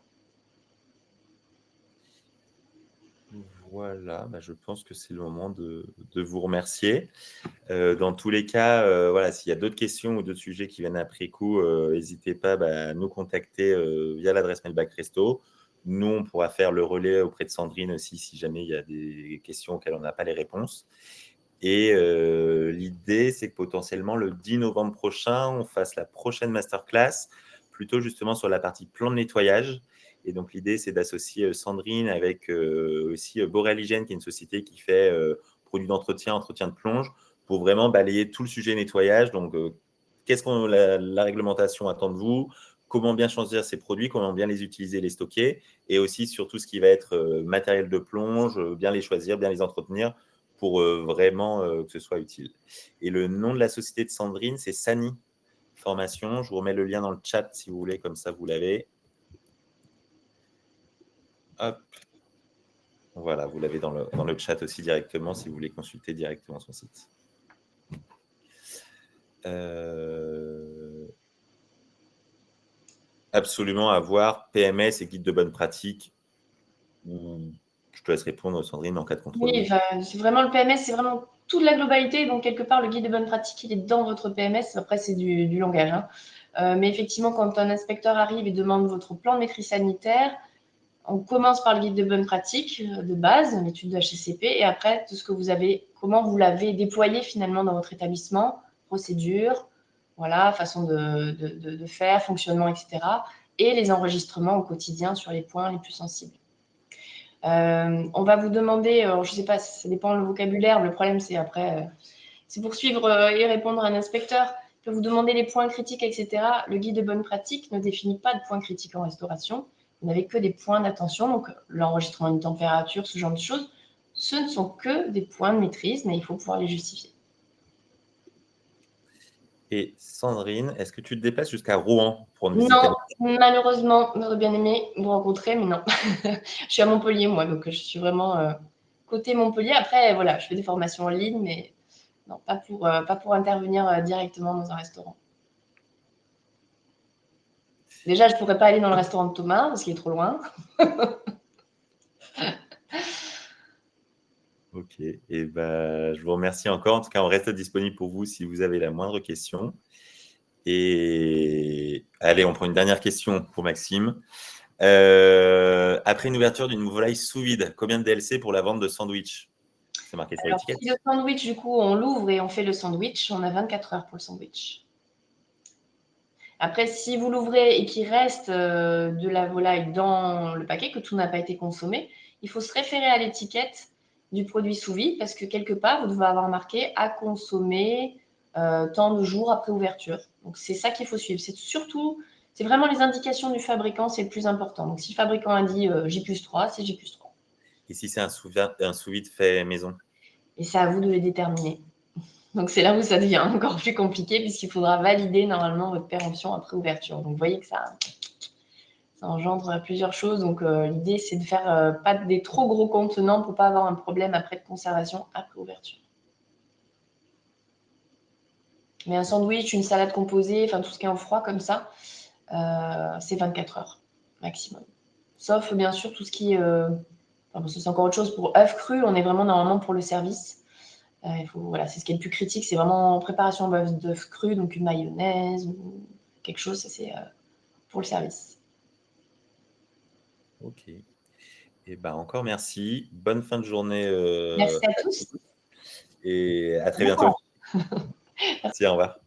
Voilà, je pense que c'est le moment de vous remercier. Dans tous les cas, voilà, s'il y a d'autres questions ou d'autres sujets qui viennent après coup, n'hésitez pas à nous contacter via l'adresse mail Bac Resto. Nous, on pourra faire le relais auprès de Sandrine aussi si jamais il y a des questions auxquelles on n'a pas les réponses. Et l'idée, c'est que potentiellement le 10 novembre prochain, on fasse la prochaine masterclass, plutôt justement sur la partie plan de nettoyage. Et donc, l'idée, c'est d'associer Sandrine avec aussi Borel Hygiène, qui est une société qui fait produits d'entretien, entretien de plonge, pour vraiment balayer tout le sujet nettoyage. Donc, qu'est-ce que la réglementation attend de vous? Comment bien choisir ces produits? Comment bien les utiliser, les stocker? Et aussi sur tout ce qui va être matériel de plonge, bien les choisir, bien les entretenir pour vraiment que ce soit utile. Et le nom de la société de Sandrine, c'est Sani Formation. Je vous remets le lien dans le chat si vous voulez, comme ça vous l'avez. Hop. Voilà, vous l'avez dans le chat aussi directement si vous voulez consulter directement son site. Absolument à voir, PMS et guide de bonne pratique. Je te laisse répondre, Sandrine, en cas de contrôle. Oui, c'est vraiment le PMS, c'est vraiment toute la globalité. Donc, quelque part, le guide de bonne pratique, il est dans votre PMS. Après, c'est du langage. Mais effectivement, quand un inspecteur arrive et demande votre plan de maîtrise sanitaire, on commence par le guide de bonne pratique de base, l'étude de HACCP, et après, tout ce que vous avez, comment vous l'avez déployé finalement dans votre établissement, procédure, voilà, façon de faire, fonctionnement, etc. Et les enregistrements au quotidien sur les points les plus sensibles. On va vous demander, je ne sais pas, ça dépend le vocabulaire, le problème c'est après, c'est pour suivre et répondre à un inspecteur, il peut vous demander les points critiques, etc. Le guide de bonne pratique ne définit pas de points critiques en restauration, vous n'avez que des points d'attention, donc l'enregistrement d'une température, ce genre de choses, ce ne sont que des points de maîtrise, mais il faut pouvoir les justifier. Et Sandrine, est-ce que tu te déplaces jusqu'à Rouen pour une visite? Non, malheureusement, j'aurais bien aimé vous rencontrer, mais non. Je suis à Montpellier, moi, donc je suis vraiment côté Montpellier. Après, voilà, je fais des formations en ligne, mais non, pas pour intervenir directement dans un restaurant. Déjà, je ne pourrais pas aller dans le restaurant de Thomas parce qu'il est trop loin. Ok, et je vous remercie encore. En tout cas, on reste disponible pour vous si vous avez la moindre question. Et allez, on prend une dernière question pour Maxime. Après une ouverture d'une volaille sous vide, combien de DLC pour la vente de sandwich? C'est marqué sur l'étiquette. Si le sandwich, du coup, on l'ouvre et on fait le sandwich, on a 24 heures pour le sandwich. Après, si vous l'ouvrez et qu'il reste de la volaille dans le paquet, que tout n'a pas été consommé, il faut se référer à l'étiquette du produit sous vide parce que quelque part, vous devez avoir marqué à consommer tant de jours après ouverture. Donc, c'est ça qu'il faut suivre. C'est vraiment les indications du fabricant, c'est le plus important. Donc, si le fabricant a dit J+3, c'est J+3. Et si c'est un sous-vide fait maison? Et c'est à vous de les déterminer. Donc, c'est là où ça devient encore plus compliqué puisqu'il faudra valider normalement votre péremption après ouverture. Donc, vous voyez que ça engendre plusieurs choses. Donc, l'idée, c'est de faire pas des trop gros contenants pour ne pas avoir un problème après de conservation après ouverture. Mais un sandwich, une salade composée, enfin tout ce qui est en froid comme ça, c'est 24 heures maximum. Sauf bien sûr tout ce qui est... c'est encore autre chose. Pour œufs crus, on est vraiment normalement pour le service. Voilà, c'est ce qui est le plus critique, c'est vraiment préparation d'œufs crus, donc une mayonnaise ou quelque chose, ça c'est pour le service. Ok. Et encore merci. Bonne fin de journée. Merci à tous. Et à très bientôt. Merci, au revoir.